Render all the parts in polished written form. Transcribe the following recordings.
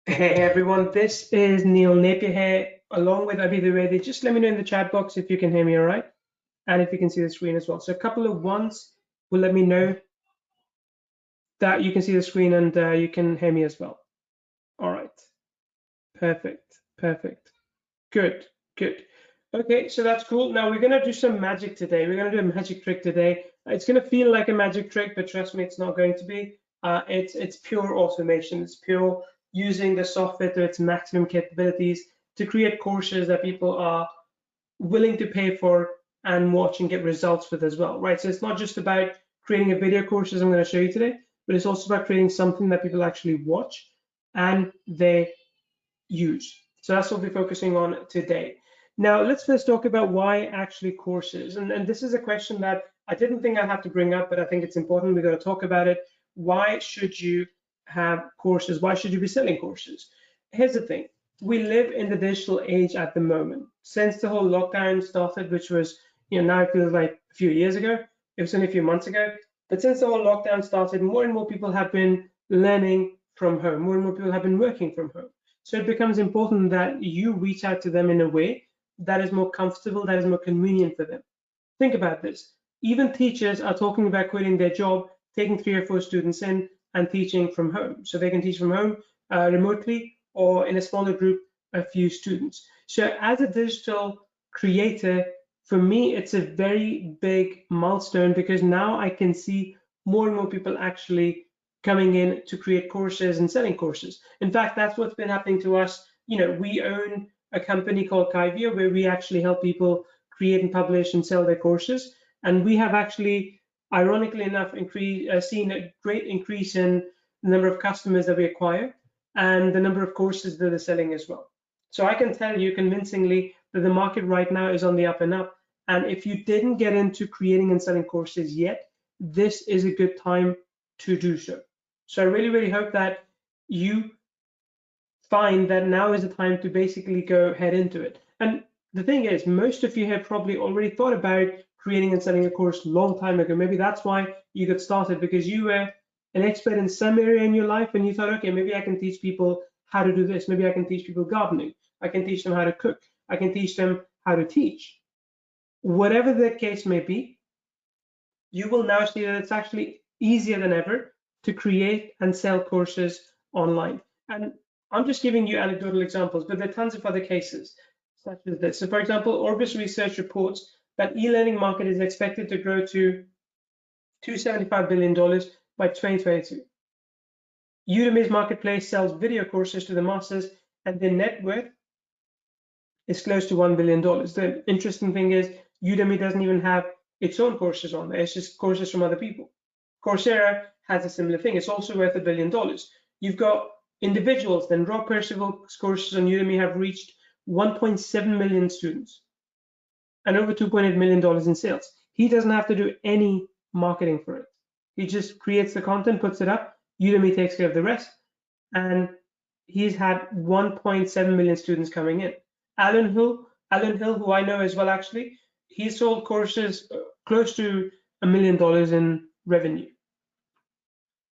Hey everyone, this is Neil Napier here, along with Abhi Dwivedi. Just let me know in the chat box if you can hear me all right, and if you can see the screen as well. So a couple of ones will let me know that you can see the screen and you can hear me as well. All right, perfect, perfect. Good, good. Okay, so that's cool. Now we're gonna do some magic today. We're gonna do a magic trick today. It's gonna feel like a magic trick, but trust me, it's not going to be. It's pure automation. It's pure using the software to its maximum capabilities to create courses that people are willing to pay for and watch and get results with as well, right? So it's not just about creating a video course as I'm going to show you today, but it's also about creating something that people actually watch and they use. So that's what we'll be focusing on today. Now, let's first talk about why actually courses. And this is a question that I didn't think I'd have to bring up, but I think it's important. We're going to talk about it. Why should you have courses? Why should you be selling courses? Here's the thing. We live in the digital age at the moment. Since the whole lockdown started, which was, now it feels like a few years ago, it was only a few months ago. But since the whole lockdown started, more and more people have been learning from home. More and more people have been working from home. So it becomes important that you reach out to them in a way that is more comfortable, that is more convenient for them. Think about this. Even teachers are talking about quitting their job, taking 3 or 4 students in and teaching from home. So they can teach from home remotely or in a smaller group, a few students. So as a digital creator, for me, it's a very big milestone because now I can see more and more people actually coming in to create courses and selling courses. In fact, that's what's been happening to us. We own a company called Kaivia where we actually help people create and publish and sell their courses. And we have actually, ironically enough, seen a great increase in the number of customers that we acquire and the number of courses that they're selling as well. So I can tell you convincingly that the market right now is on the up and up. And if you didn't get into creating and selling courses yet, this is a good time to do so. So I really, really hope that you find that now is the time to basically go head into it. And the thing is, most of you have probably already thought about creating and selling a course long time ago. Maybe that's why you got started, because you were an expert in some area in your life and you thought, okay, maybe I can teach people how to do this. Maybe I can teach people gardening. I can teach them how to cook. I can teach them how to teach. Whatever the case may be, you will now see that it's actually easier than ever to create and sell courses online. And I'm just giving you anecdotal examples, but there are tons of other cases such as this. So for example, Orbis Research reports that e-learning market is expected to grow to $275 billion by 2022. Udemy's marketplace sells video courses to the masses and their net worth is close to $1 billion. The interesting thing is Udemy doesn't even have its own courses on there. It's just courses from other people. Coursera has a similar thing. It's also worth $1 billion. You've got individuals. Then Rob Percival's courses on Udemy have reached 1.7 million students and over $2.8 million in sales. He doesn't have to do any marketing for it. He just creates the content, puts it up. Udemy takes care of the rest. And he's had 1.7 million students coming in. Alan Hill, who I know as well, actually, he sold courses close to $1 million in revenue.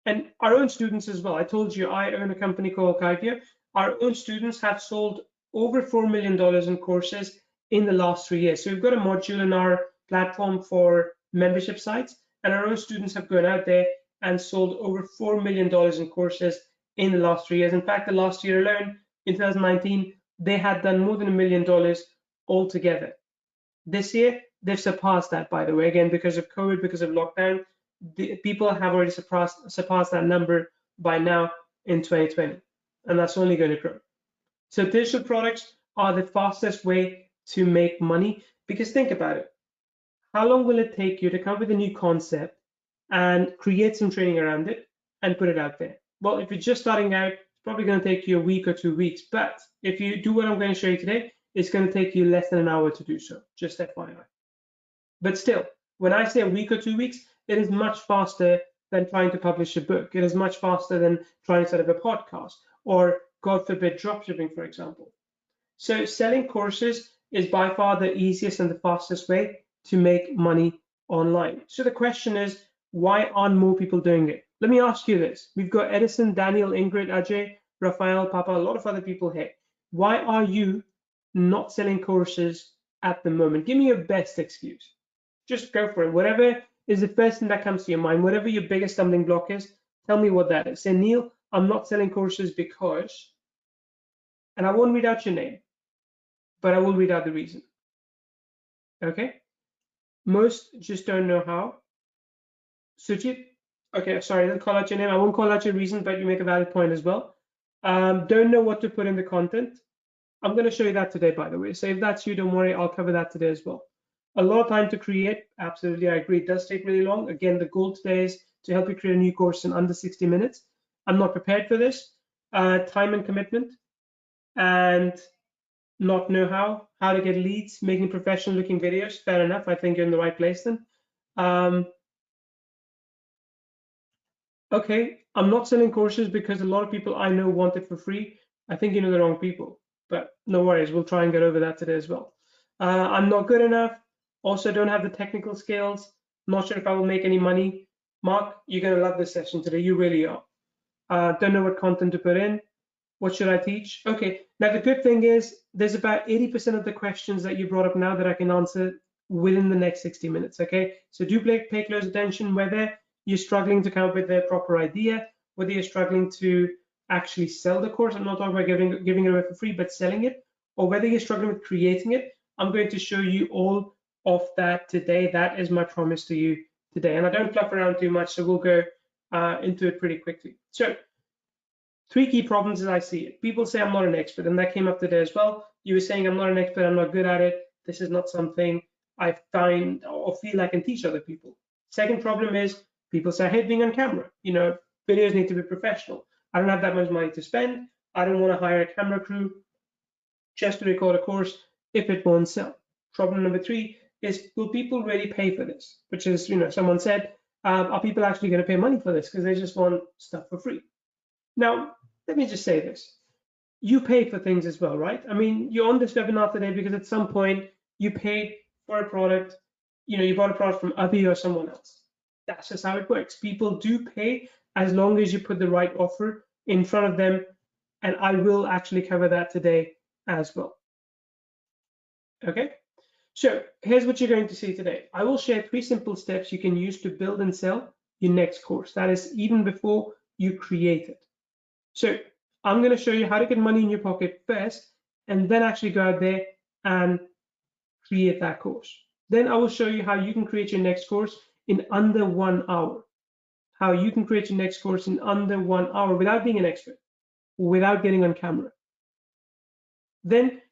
And our own students as well. I told you I own a company called Kaivia. Our own students have sold over $4 million in courses in the last 3 years. So we've got a module in our platform for membership sites, and our own students have gone out there and sold over $4 million in courses in the last 3 years. In fact, the last year alone, in 2019, they had done more than $1 million altogether. This year, they've surpassed that, by the way, again, because of COVID, because of lockdown. People have already surpassed that number by now in 2020, and that's only going to grow. So digital products are the fastest way to make money, because think about it. How long will it take you to come up with a new concept and create some training around it and put it out there? Well, if you're just starting out, it's probably going to take you a week or 2 weeks. But if you do what I'm going to show you today, it's going to take you less than an hour to do so, just FYI. But still, when I say a week or 2 weeks, it is much faster than trying to publish a book. It is much faster than trying to set up a podcast or, God forbid, dropshipping, for example. So selling courses is by far the easiest and the fastest way to make money online. So the question is, why aren't more people doing it? Let me ask you this. We've got Edison, Daniel, Ingrid, Ajay. Rafael, Papa, a lot of other people here. Why are you not selling courses at the moment? Give me your best excuse. Just go for it. Whatever is the first thing that comes to your mind, whatever your biggest stumbling block is, tell me what that is. Say, Neil, I'm not selling courses because, and I won't read out your name, but I will read out the reason. Okay? Most just don't know how. Sujit, okay, sorry, I didn't call out your name. I won't call out your reason, but you make a valid point as well. Don't know what to put in the content. I'm going to show you that today, by the way. So if that's you, don't worry, I'll cover that today as well. A lot of time to create, absolutely, I agree. It does take really long. Again, the goal today is to help you create a new course in under 60 minutes. I'm not prepared for this. Time and commitment, and not know how to get leads, making professional looking videos. Fair enough. I think you're in the right place then. Okay, I'm not selling courses because a lot of people I know want it for free. I think you know the wrong people, but no worries. We'll try and get over that today as well. I'm not good enough. Also, don't have the technical skills. Not sure if I will make any money. Mark, you're going to love this session today. You really are. Don't know what content to put in. What should I teach? Okay, now the good thing is there's about 80% of the questions that you brought up now that I can answer within the next 60 minutes, okay? So do pay close attention whether you're struggling to come up with the proper idea, whether you're struggling to actually sell the course. I'm not talking about giving it away for free, but selling it, or whether you're struggling with creating it. I'm going to show you all of that today. That is my promise to you today. And I don't fluff around too much, so we'll go into it pretty quickly. So 3 key problems as I see it. People say I'm not an expert, and that came up today as well. You were saying I'm not an expert, I'm not good at it. This is not something I find or feel I can teach other people. Second problem is people say I hate being on camera. You know, videos need to be professional. I don't have that much money to spend. I don't want to hire a camera crew just to record a course if it won't sell. Problem number 3 is, will people really pay for this? Which is, you know, someone said, are people actually going to pay money for this because they just want stuff for free? Now, let me just say this. You pay for things as well, right? I mean, you're on this webinar today because at some point you paid for a product, you know, you bought a product from Abhi or someone else. That's just how it works. People do pay as long as you put the right offer in front of them, and I will actually cover that today as well. Okay, so here's what you're going to see today. I will share 3 simple steps you can use to build and sell your next course. That is even before you create it. So I'm going to show you how to get money in your pocket first, and then actually go out there and create that course. Then I will show you how you can create your next course in under 1 hour. How you can create your next course in under 1 hour without being an expert, without getting on camera. Then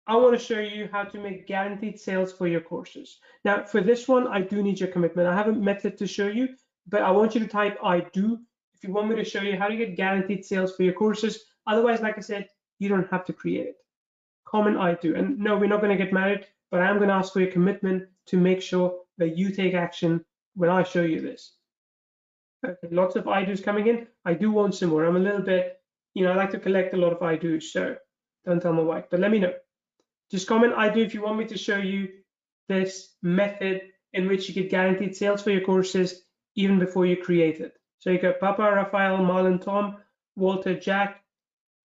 I want to show you how to make guaranteed sales for your courses. Now, for this one, I do need your commitment. I have a method to show you, but I want you to type I do if you want me to show you how to get guaranteed sales for your courses. Otherwise, like I said, you don't have to create it. Comment I do. And no, we're not going to get married, but I am going to ask for your commitment to make sure that you take action when I show you this. Okay, lots of I do's coming in. I do want some more. I'm a little bit, you know, I like to collect a lot of I do's, so don't tell my wife, but let me know. Just comment I do if you want me to show you this method in which you get guaranteed sales for your courses even before you create it. So you got Papa, Raphael, Marlon, Tom, Walter, Jack,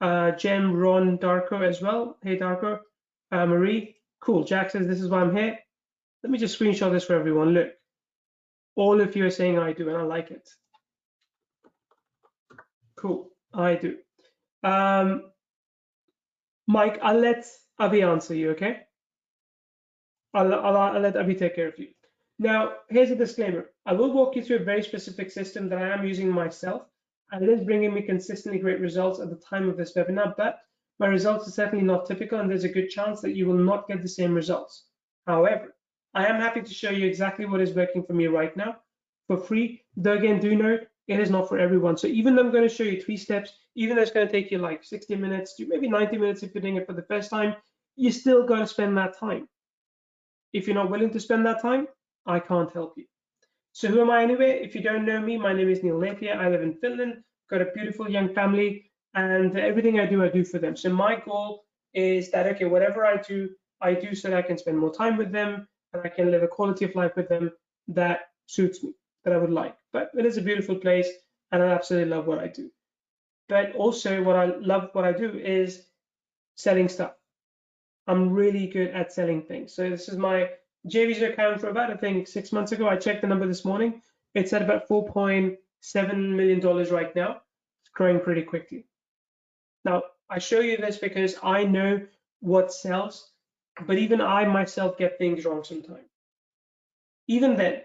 Jem, Ron, Darko as well. Hey, Darko. Marie. Cool. Jack says, this is why I'm here. Let me just screenshot this for everyone. Look, all of you are saying I do, and I like it. Cool. I do. Mike, I'll let Abhi answer you, okay? I'll let Abhi take care of you. Now, here's a disclaimer. I will walk you through a very specific system that I am using myself, and it is bringing me consistently great results at the time of this webinar, but my results are certainly not typical, and there's a good chance that you will not get the same results. However, I am happy to show you exactly what is working for me right now for free, though again, do note, it is not for everyone. So even though I'm going to show you 3 steps, even though it's going to take you like 60 minutes to maybe 90 minutes if you're doing it for the first time, you still got to spend that time. If you're not willing to spend that time, I can't help you. So who am I anyway? If you don't know me, my name is Neil Napier. I live in Finland, got a beautiful young family, and everything I do for them. So my goal is that, okay, whatever I do so that I can spend more time with them and I can live a quality of life with them that suits me, that I would like. But it is a beautiful place and I absolutely love what I do. but also what I love, what I do is selling stuff. I'm really good at selling things. So this is my JV's account for about, I think, 6 months ago. I checked the number this morning. It's at about $4.7 million right now. It's growing pretty quickly. Now, I show you this because I know what sells, but even I myself get things wrong sometimes. Even then,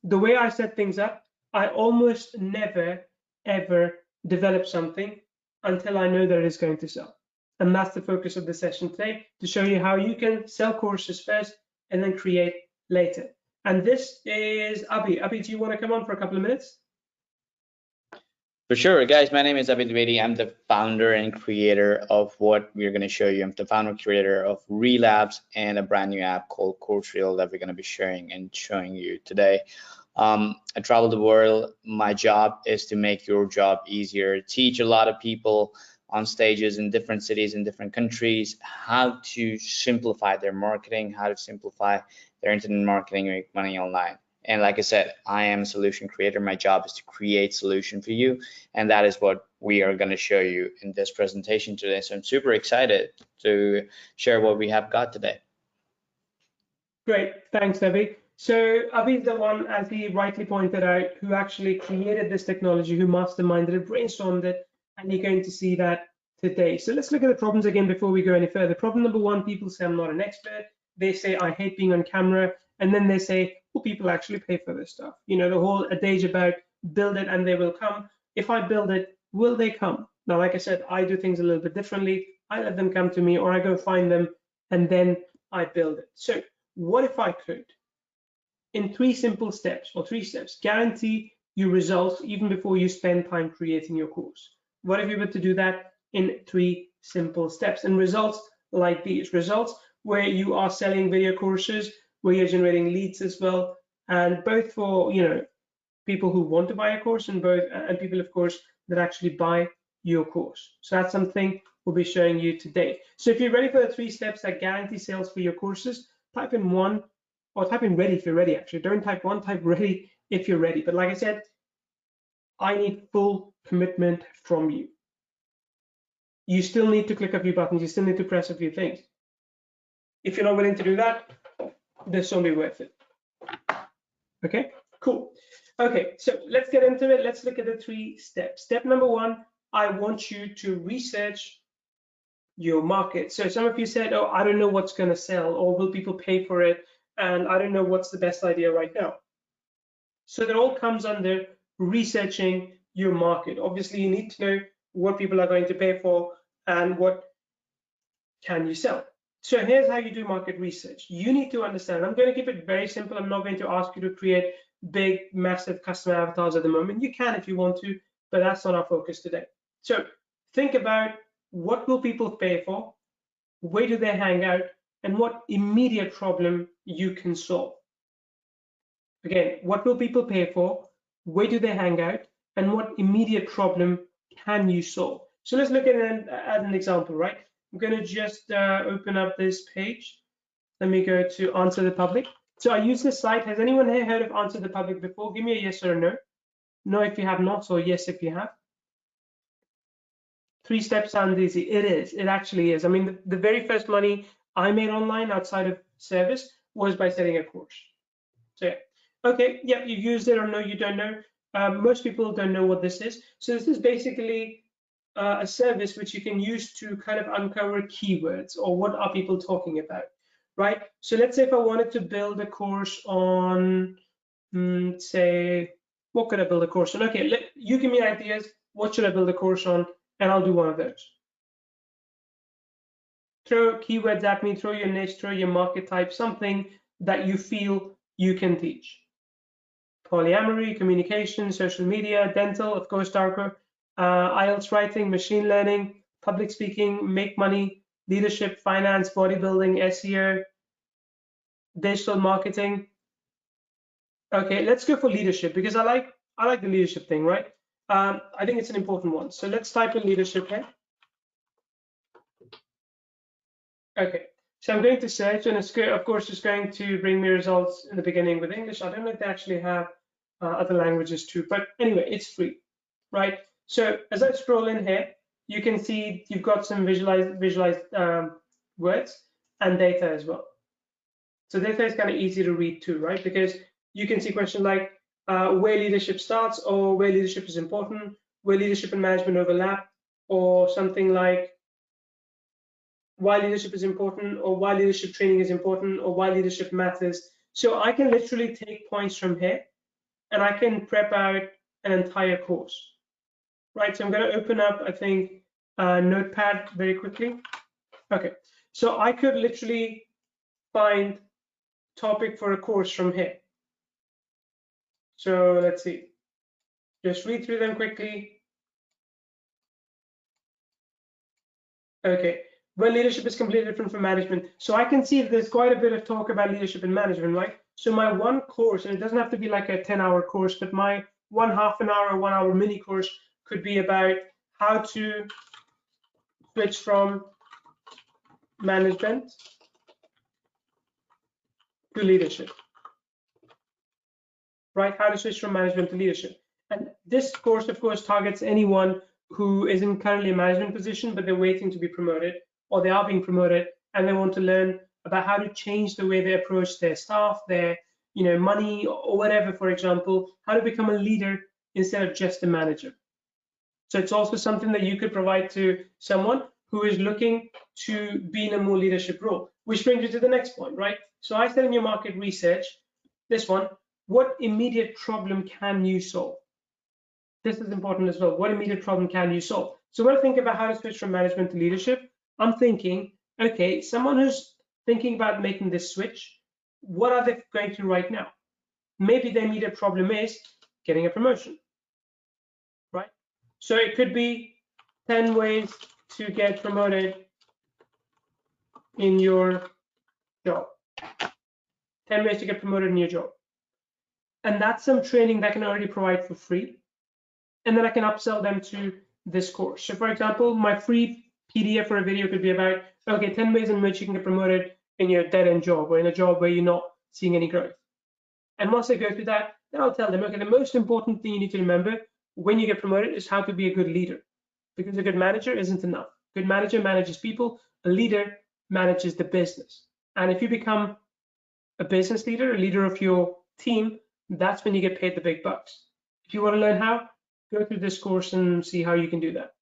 the way I set things up, I almost never, ever develop something until I know that it is going to sell. And that's the focus of the session today, to show you how you can sell courses first and then create later. And this is Abhi. Abhi, do you want to come on for a couple of minutes? For sure, guys, my name is Abhi Dwivedi. I'm the founder and creator of what we're going to show you. I'm the founder and creator of Reel Apps and a brand new app called CourseReel that we're going to be sharing and showing you today. I travel the world. My job is to make your job easier, teach a lot of people on stages in different cities, in different countries, how to simplify their marketing, how to simplify their internet marketing and make money online. And like I said, I am a solution creator. My job is to create solution for you. And that is what we are going to show you in this presentation today. So I'm super excited to share what we have got today. Great, thanks, Abhi. So Abhi is the one, as he rightly pointed out, who actually created this technology, who masterminded it, brainstormed it, and you're going to see that today. So let's look at the problems again before we go any further. Problem number one, people say I'm not an expert. They say I hate being on camera, and then they say, well, people actually pay for this stuff. You know, the whole adage about build it and they will come. If I build it, will they come? Now, like I said, I do things a little bit differently. I let them come to me, or I go find them, and then I build it. So what if I could, in 3 simple steps, or 3 steps, guarantee you results even before you spend time creating your course? What if you were to do that in 3 simple steps? And results like these, results where you are selling video courses, where you're generating leads as well, and both for, you know, people who want to buy a course, and people, of course, that actually buy your course. So that's something we'll be showing you today. So if you're ready for the 3 steps that guarantee sales for your courses, type in 1, or type in ready if you're ready. Actually, don't type 1, type ready if you're ready. But like I said, I need full commitment from you. You still need to click a few buttons. You still need to press a few things. If you're not willing to do that, this won't be worth it. Okay, cool. Okay, so let's get into it. Let's look at the 3 steps. Step number 1, I want you to research your market. So some of you said, oh, I don't know what's going to sell, or will people pay for it? And I don't know what's the best idea right now. So that all comes under researching your market. Obviously, you need to know what people are going to pay for and what can you sell. So here's how you do market research. You need to understand, I'm going to keep it very simple. I'm not going to ask you to create big, massive customer avatars at the moment. You can if you want to, but that's not our focus today. So think about, what will people pay for? Where do they hang out? And what immediate problem you can solve. Again, what will people pay for? Where do they hang out? And what immediate problem can you solve? So let's look at an example, right? I'm going to just open up this page. Let me go to Answer the Public. So I use this site. Has anyone here heard of Answer the Public before? Give me a yes or a no. No if you have not, or yes if you have. 3 steps sounds easy. It is. It actually is. I mean, the very first money I made online outside of service was by selling a course. So yeah. Okay, yeah, you've used it, or no, you don't know. Most people don't know what this is. So this is basically a service which you can use to kind of uncover keywords, or what are people talking about, right? So let's say if I wanted to build a course on, say, what could I build a course on? Okay, you give me ideas. What should I build a course on? And I'll do one of those. Throw keywords at me, throw your niche, throw your market type, something that you feel you can teach. Polyamory, communication, social media, dental, of course, Darko, IELTS writing, machine learning, public speaking, make money, leadership, finance, bodybuilding, SEO, digital marketing. Okay, let's go for leadership, because I like the leadership thing, right? I think it's an important one. So let's type in leadership here. Okay, so I'm going to search, and it's, of course, it's going to bring me results in the beginning with English. I don't know if they actually have other languages too, but anyway, it's free, right? So as I scroll in here, you can see you've got some visualized words and data as well. So data is kind of easy to read too, right? Because you can see questions like where leadership starts, or where leadership is important, where leadership and management overlap, or something like why leadership is important, or why leadership training is important, or why leadership matters. So I can literally take points from here and I can prep out an entire course, right? So I'm going to open up, I think, Notepad very quickly. Okay, so I could literally find topic for a course from here. So let's see, just read through them quickly. Okay, well, leadership is completely different from management. So I can see there's quite a bit of talk about leadership and management, right? So my one course, and it doesn't have to be like a 10-hour course, but my one half an hour, 1 hour mini course could be about how to switch from management to leadership, right? How to switch from management to leadership. And this course, of course, targets anyone who isn't currently in a management position, but they're waiting to be promoted, or they are being promoted, and they want to learn about how to change the way they approach their staff, their money, or whatever, for example, how to become a leader instead of just a manager. So it's also something that you could provide to someone who is looking to be in a more leadership role, which brings you to the next point, right? So I said in your market research, this one, what immediate problem can you solve? This is important as well. What immediate problem can you solve? So when I think about how to switch from management to leadership, I'm thinking, okay, someone who's thinking about making this switch, what are they going through right now? Maybe their immediate problem is getting a promotion, right? So it could be 10 ways to get promoted in your job. 10 ways to get promoted in your job. And that's some training that I can already provide for free. And then I can upsell them to this course. So for example, my free PDF for a video could be about, okay, 10 ways in which you can get promoted in your dead-end job, or in a job where you're not seeing any growth. And once I go through that, then I'll tell them, okay, the most important thing you need to remember when you get promoted is how to be a good leader. Because a good manager isn't enough. A good manager manages people, a leader manages the business. And if you become a business leader, a leader of your team, that's when you get paid the big bucks. If you want to learn how, go through this course and see how you can do that.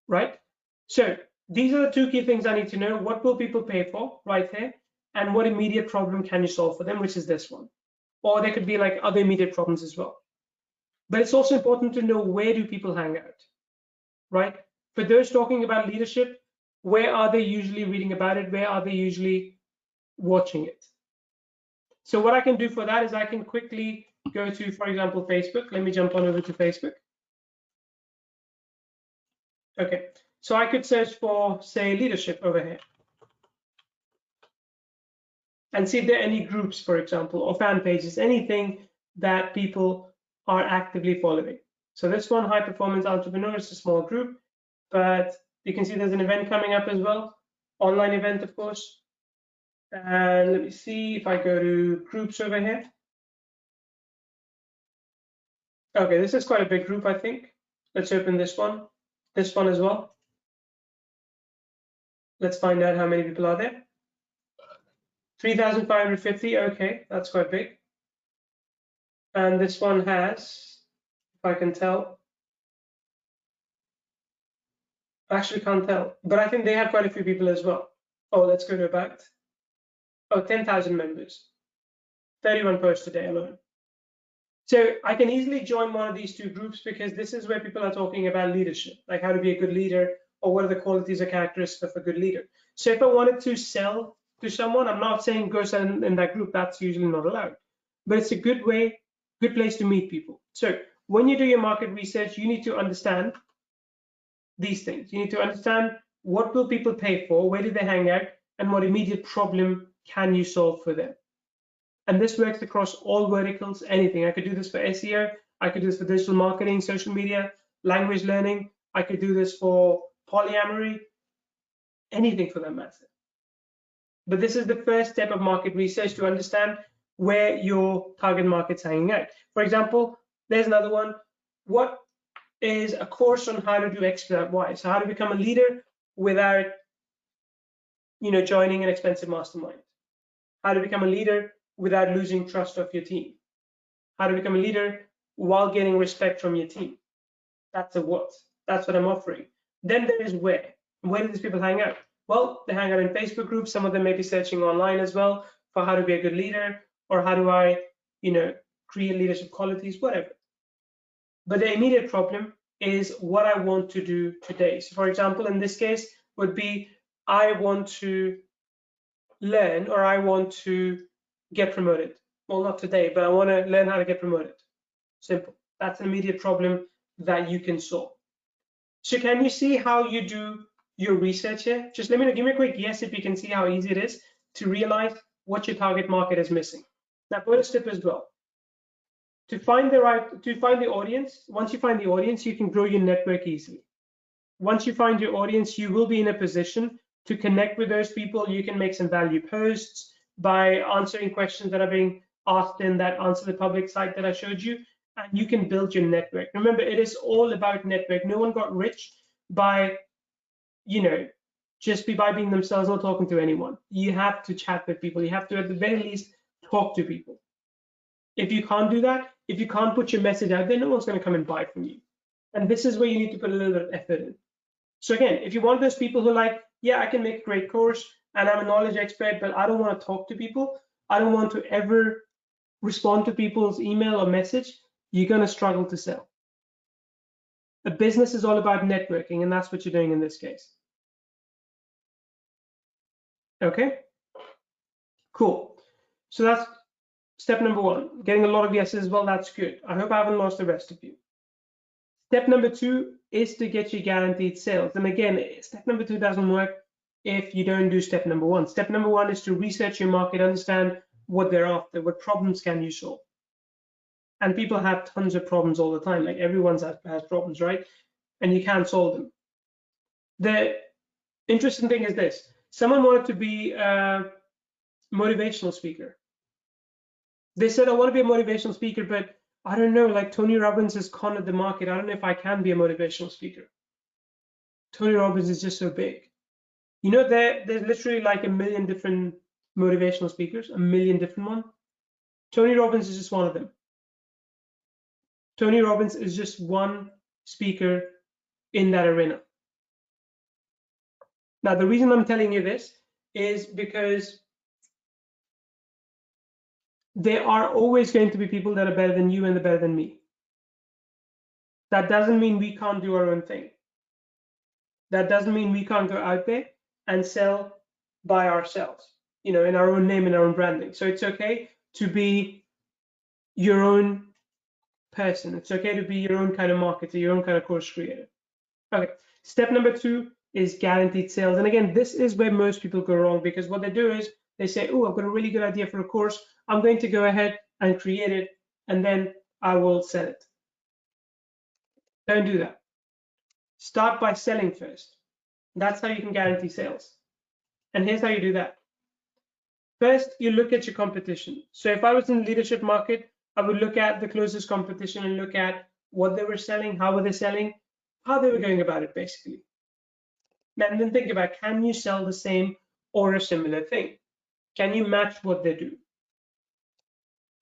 Right? So these are the two key things I need to know. What will people pay for right here? And what immediate problem can you solve for them, which is this one. Or there could be like other immediate problems as well. But it's also important to know, where do people hang out, right? For those talking about leadership, where are they usually reading about it? Where are they usually watching it? So what I can do for that is I can quickly go to, for example, Facebook. Let me jump on over to Facebook. Okay, so I could search for, say, leadership over here and see if there are any groups, for example, or fan pages, anything that people are actively following. So this one, High Performance Entrepreneur, is a small group, but you can see there's an event coming up as well, online event, of course. And let me see if I go to groups over here. Okay, this is quite a big group, I think. Let's open this one as well. Let's find out how many people are there. 3,550, okay, that's quite big. And this one has, if I can tell, I actually can't tell, but I think they have quite a few people as well. Oh, let's go to about, 10,000 members, 31 posts today alone. So I can easily join one of these two groups, because this is where people are talking about leadership, like how to be a good leader, or what are the qualities or characteristics of a good leader. So if I wanted to sell to someone, I'm not saying go sell in that group, that's usually not allowed, but it's a good place to meet people. So when you do your market research, you need to understand these things. You need to understand, what will people pay for, where do they hang out, and what immediate problem can you solve for them. And this works across all verticals, anything. I could do this for SEO, I could do this for digital marketing, social media, language learning, I could do this for polyamory, anything for that matter. But this is the first step of market research, to understand where your target market's hanging out. For example, there's another one, what is a course on how to do X, Y? So how to become a leader without, joining an expensive mastermind. How to become a leader without losing trust of your team. How to become a leader while gaining respect from your team. That's a what. That's what I'm offering. Then there is where. Where do these people hang out? Well, they hang out in Facebook groups. Some of them may be searching online as well for how to be a good leader, or how do I, create leadership qualities, whatever. But the immediate problem is what I want to do today. So for example, in this case would be, I want to learn, or I want to get promoted. Well, not today, but I want to learn how to get promoted. Simple. That's an immediate problem that you can solve. So can you see how you do your research here? Just let me know, give me a quick yes if you can see how easy it is to realize what your target market is missing. Now, bonus tip as well. To find the audience, once you find the audience, you can grow your network easily. Once you find your audience, you will be in a position to connect with those people. You can make some value posts by answering questions that are being asked in that Answer the Public site that I showed you, and you can build your network. Remember, it is all about network. No one got rich by, just by being themselves, not talking to anyone. You have to chat with people. You have to, at the very least, talk to people. If you can't do that, if you can't put your message out there, no one's going to come and buy from you. And this is where you need to put a little bit of effort in. So again, if you want those people who are like, yeah, I can make a great course and I'm a knowledge expert, but I don't want to talk to people, I don't want to ever respond to people's email or message, you're going to struggle to sell. A business is all about networking, and that's what you're doing in this case. Okay, cool. So that's step number one. Getting a lot of yeses, well, that's good. I hope I haven't lost the rest of you. Step number two is to get your guaranteed sales. And again, step number two doesn't work if you don't do step number one. Step number one is to research your market, understand what they're after, what problems can you solve. And people have tons of problems all the time. Like everyone has problems, right? And you can't solve them. The interesting thing is this. Someone wanted to be a motivational speaker. They said, I want to be a motivational speaker, but I don't know, like Tony Robbins has cornered the market. I don't know if I can be a motivational speaker. Tony Robbins is just so big. There's literally like 1 million different motivational speakers, 1 million different ones. Tony Robbins is just one of them. Tony Robbins is just one speaker in that arena. Now, the reason I'm telling you this is because there are always going to be people that are better than you and they're better than me. That doesn't mean we can't do our own thing. That doesn't mean we can't go out there and sell by ourselves, in our own name and our own branding. So it's okay to be your own person. It's okay to be your own kind of marketer, your own kind of course creator. Okay, step number two is guaranteed sales. And again, this is where most people go wrong, because what they do is they say, oh, I've got a really good idea for a course. I'm going to go ahead and create it, and then I will sell it. Don't do that. Start by selling first. That's how you can guarantee sales. And here's how you do that. First, you look at your competition. So if I was in the leadership market, I would look at the closest competition and look at what they were selling, how were they selling, how they were going about it, basically. And then think about, can you sell the same or a similar thing? Can you match what they do?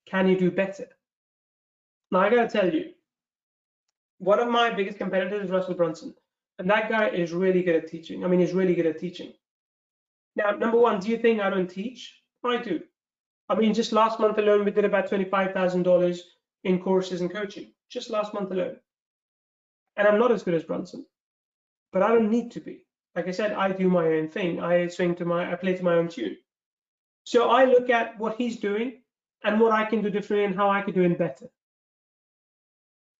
Can you do better? Now, I got to tell you, one of my biggest competitors is Russell Brunson. And that guy is really good at teaching. I mean, he's really good at teaching. Now, number one, do you think I don't teach? I do. I mean, just last month alone, we did about $25,000 in courses and coaching, just last month alone. And I'm not as good as Brunson, but I don't need to be. Like I said, I do my own thing. I play to my own tune. So I look at what he's doing and what I can do differently and how I could do it better.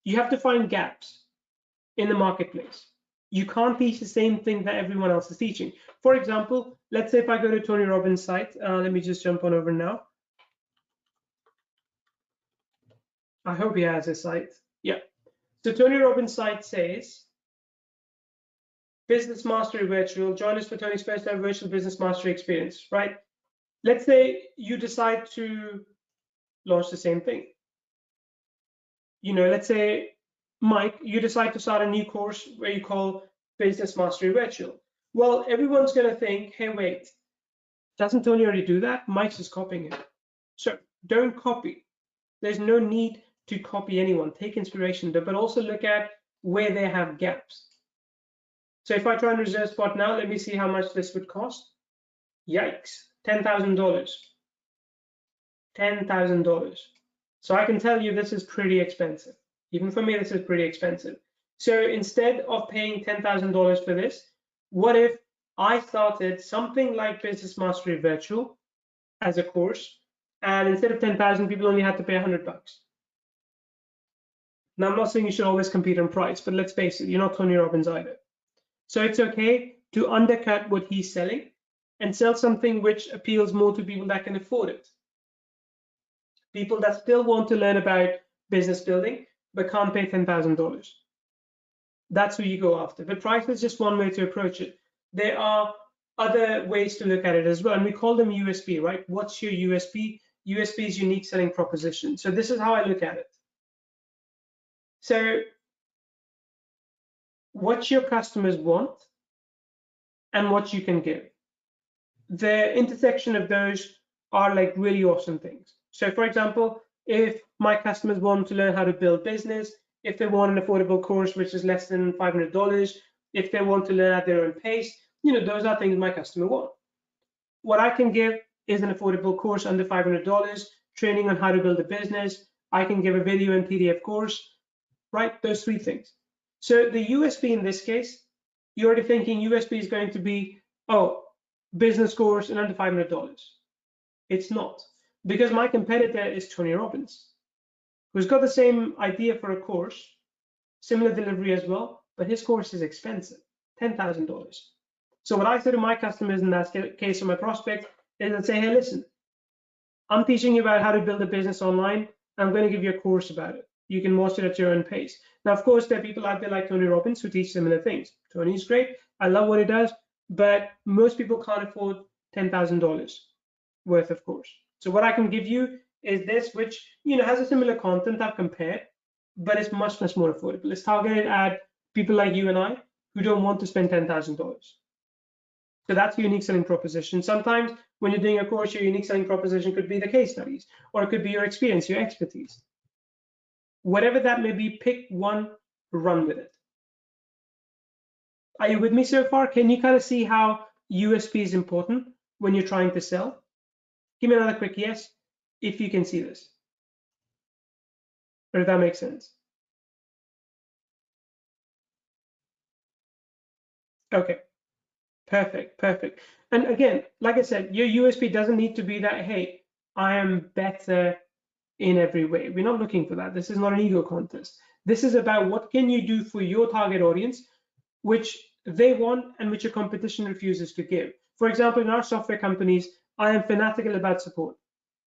You have to find gaps in the marketplace. You can't teach the same thing that everyone else is teaching. For example, let's say if I go to Tony Robbins' site, let me just jump on over now. I hope he has a site. Yeah. So Tony Robbins' site says, Business Mastery Virtual, join us for Tony's first ever virtual business mastery experience, right? Let's say you decide to launch the same thing. Let's say Mike, you decide to start a new course where you call Business Mastery Virtual. Well, everyone's going to think, hey, wait, doesn't Tony already do that? Mike's just copying him. So don't copy. There's no need to copy anyone. Take inspiration, but also look at where they have gaps. So if I try and reserve spot now, let me see how much this would cost. Yikes, $10,000. $10,000. So I can tell you this is pretty expensive. Even for me, this is pretty expensive. So instead of paying $10,000 for this, what if I started something like Business Mastery Virtual as a course, and instead of 10,000, people only had to pay $100. Now, I'm not saying you should always compete on price, but let's face it, you're not Tony Robbins either. So it's okay to undercut what he's selling and sell something which appeals more to people that can afford it. People that still want to learn about business building, but can't pay $10,000. That's who you go after. But price is just one way to approach it. There are other ways to look at it as well, and we call them USP, right? What's your USP? USP is unique selling proposition. So this is how I look at it. So what your customers want and what you can give. The intersection of those are like really awesome things. So for example, if my customers want to learn how to build business, if they want an affordable course which is less than $500, if they want to learn at their own pace, those are things my customer want. What I can give is an affordable course under $500, training on how to build a business. I can give a video and PDF course, right? Those three things. So the USP in this case, you're already thinking USP is going to be, oh, business course and under $500. It's not, because my competitor is Tony Robbins, who's got the same idea for a course, similar delivery as well, but his course is expensive, $10,000. So what I say to my customers in that case, or my prospects, is I say, hey, listen, I'm teaching you about how to build a business online. I'm going to give you a course about it. You can watch it at your own pace. Now, of course, there are people out there like Tony Robbins who teach similar things. Tony's great. I love what he does, but most people can't afford $10,000 worth of course. So what I can give you is this, which has a similar content I've compared, but it's much, much more affordable. It's targeted at people like you and I who don't want to spend $10,000. So that's your unique selling proposition. Sometimes when you're doing a course, your unique selling proposition could be the case studies, or it could be your experience, your expertise. Whatever that may be, pick one, run with it. Are you with me so far? Can you kind of see how USP is important when you're trying to sell? Give me another quick yes if you can see this, or if that makes sense. Okay, perfect, perfect. And again, like I said, your USP doesn't need to be that, hey, I am better in every way. We're not looking for that. This is not an ego contest. This is about what can you do for your target audience, which they want and which your competition refuses to give. For example, in our software companies, I am fanatical about support.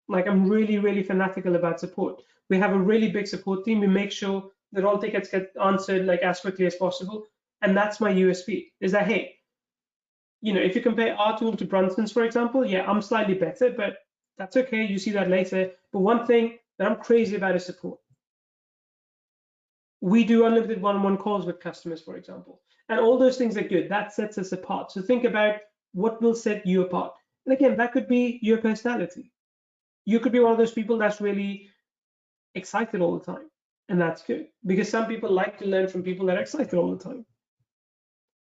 Like I'm really, really fanatical about support. We have a really big support team. We make sure that all tickets get answered like as quickly as possible. And that's my USP, is that, hey, if you compare our tool to Brunson's, for example, yeah, I'm slightly better, but that's okay. You see that later. But one thing that I'm crazy about is support. We do unlimited one-on-one calls with customers, for example. And all those things are good. That sets us apart. So think about what will set you apart. And again, that could be your personality. You could be one of those people that's really excited all the time. And that's good, because some people like to learn from people that are excited all the time.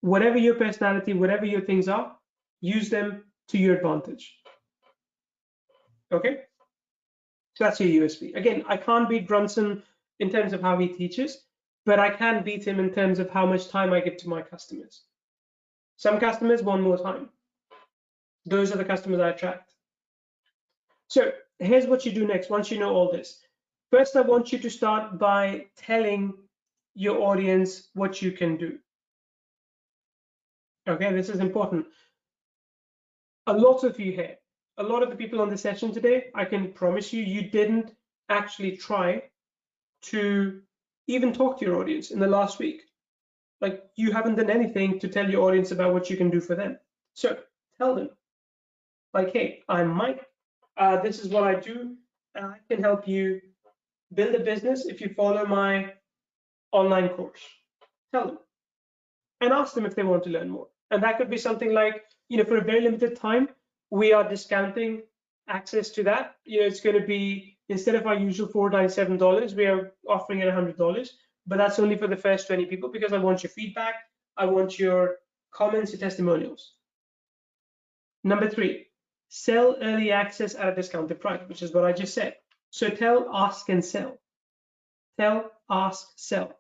Whatever your personality, whatever your things are, use them to your advantage. Okay? So that's your USP. Again, I can't beat Brunson in terms of how he teaches, but I can beat him in terms of how much time I give to my customers. Some customers want more time. Those are the customers I attract. So here's what you do next once you know all this. First, I want you to start by telling your audience what you can do. Okay, this is important. A lot of you here, a lot of the people on the session today, I can promise you, you didn't actually try to even talk to your audience in the last week. Like you haven't done anything to tell your audience about what you can do for them. So tell them, like, hey, I'm Mike. This is what I do. And I can help you build a business if you follow my online course. Tell them and ask them if they want to learn more. And that could be something like, for a very limited time, we are discounting access to that. It's going to be, instead of our usual $497, we are offering it $100, but that's only for the first 20 people because I want your feedback. I want your comments, your testimonials. Number 3, sell early access at a discounted price, which is what I just said. So tell, ask, and sell. Tell, ask, sell,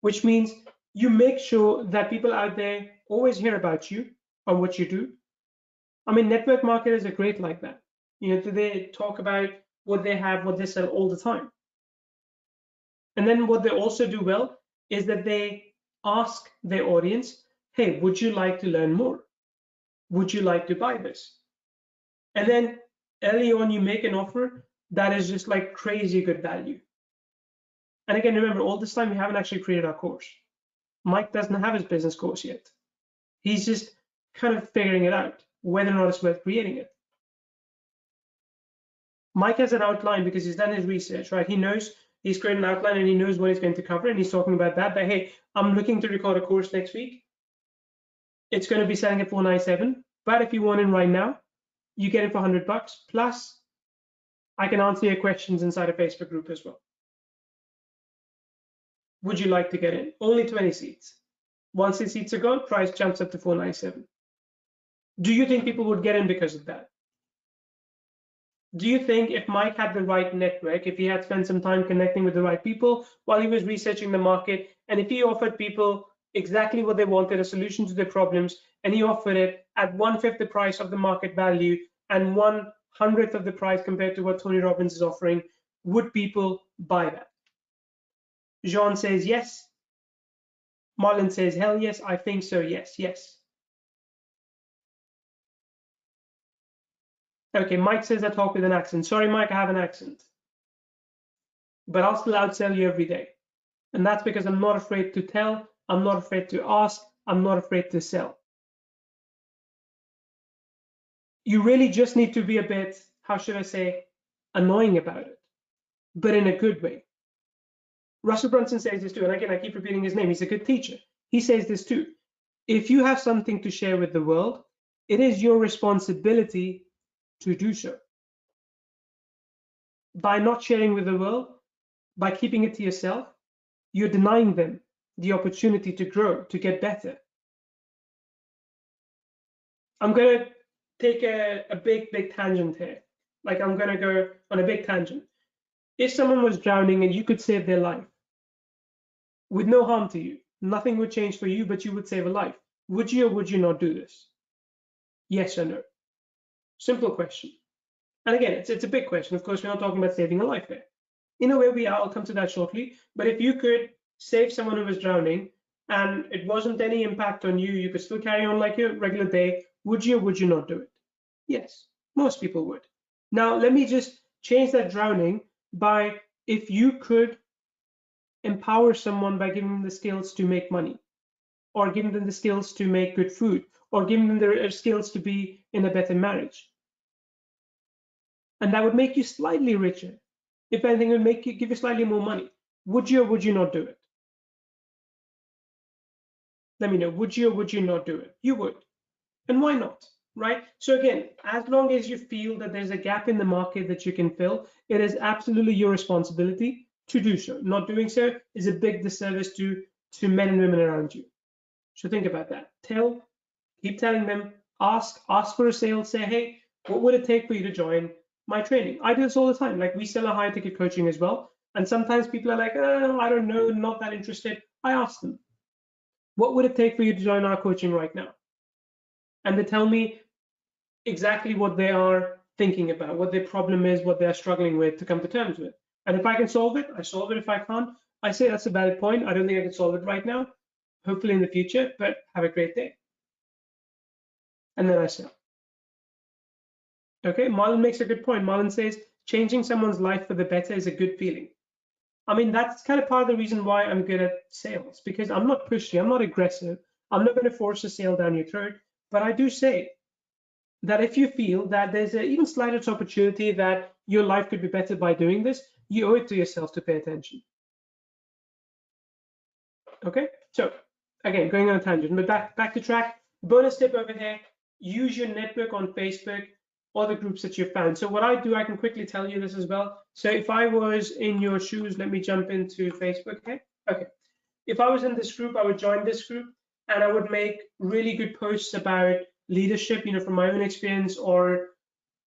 which means you make sure that people out there always hear about you and what you do. I mean, network marketers are great like that. They talk about what they have, what they sell all the time. And then what they also do well is that they ask their audience, hey, would you like to learn more? Would you like to buy this? And then early on, you make an offer that is just like crazy good value. And again, remember, all this time we haven't actually created our course. Mike doesn't have his business course yet. He's just kind of figuring it out, whether or not it's worth creating it. Mike has an outline because he's done his research, right? He knows he's created an outline and he knows what he's going to cover, and he's talking about that, hey, I'm looking to record a course next week. It's going to be selling at $497, but if you want in right now, you get it for $100, plus I can answer your questions inside a Facebook group as well. Would you like to get in? Only 20 seats. Once the seats are gone, price jumps up to $497. Do you think people would get in because of that? Do you think if Mike had the right network, if he had spent some time connecting with the right people while he was researching the market, and if he offered people exactly what they wanted, a solution to their problems, and he offered it at 1/5 the price of the market value and 1/100th of the price compared to what Tony Robbins is offering, would people buy that? Jean says yes. Marlon says, hell yes, I think so, yes, yes. Okay, Mike says I talk with an accent. Sorry, Mike, I have an accent. But I'll still outsell you every day. And that's because I'm not afraid to tell, I'm not afraid to ask, I'm not afraid to sell. You really just need to be a bit, how should I say, annoying about it, but in a good way. Russell Brunson says this too, and again, I keep repeating his name, he's a good teacher. He says this too. If you have something to share with the world, it is your responsibility to do so. By not sharing with the world, by keeping it to yourself, you're denying them the opportunity to grow, to get better. I'm going to take a big tangent here. Like I'm going to go on a big tangent. If someone was drowning and you could save their life with no harm to you, nothing would change for you, but you would save a life. Would you or would you not do this? Yes or no? Simple question. And again, it's a big question. Of course, we're not talking about saving a life here. In a way we are, I'll come to that shortly. But if you could save someone who was drowning and it wasn't any impact on you, you could still carry on like your regular day, would you or would you not do it? Yes, most people would. Now, let me just change that drowning by if you could empower someone by giving them the skills to make money, or giving them the skills to make good food, or giving them the skills to be in a better marriage. And that would make you slightly richer. If anything, it would give you slightly more money. Would you or would you not do it? Let me know. Would you or would you not do it? You would. And why not? Right? So again, as long as you feel that there's a gap in the market that you can fill, it is absolutely your responsibility to do so. Not doing so is a big disservice to men and women around you. So think about that. Keep telling them, ask for a sale, say, hey, what would it take for you to join my training? I do this all the time. Like we sell a high ticket coaching as well. And sometimes people are like, oh, I don't know, not that interested. I ask them, what would it take for you to join our coaching right now? And they tell me exactly what they are thinking about, what their problem is, what they're struggling with to come to terms with. And if I can solve it, I solve it. If I can't, I say that's a valid point. I don't think I can solve it right now. Hopefully in the future, but have a great day. And then I sell. Okay, Marlon makes a good point. Marlon says, changing someone's life for the better is a good feeling. I mean, that's kind of part of the reason why I'm good at sales, because I'm not pushy, I'm not aggressive. I'm not going to force a sale down your throat, but I do say that if you feel that there's an even slightest opportunity that your life could be better by doing this, you owe it to yourself to pay attention. Okay, so again, going on a tangent, but back to track. Bonus tip over here: use your network on Facebook or the groups that you've found. So what I do, I can quickly tell you this as well. So if I was in your shoes, let me jump into Facebook. Okay, okay. If I was in this group, I would join this group and I would make really good posts about leadership, you know, from my own experience, or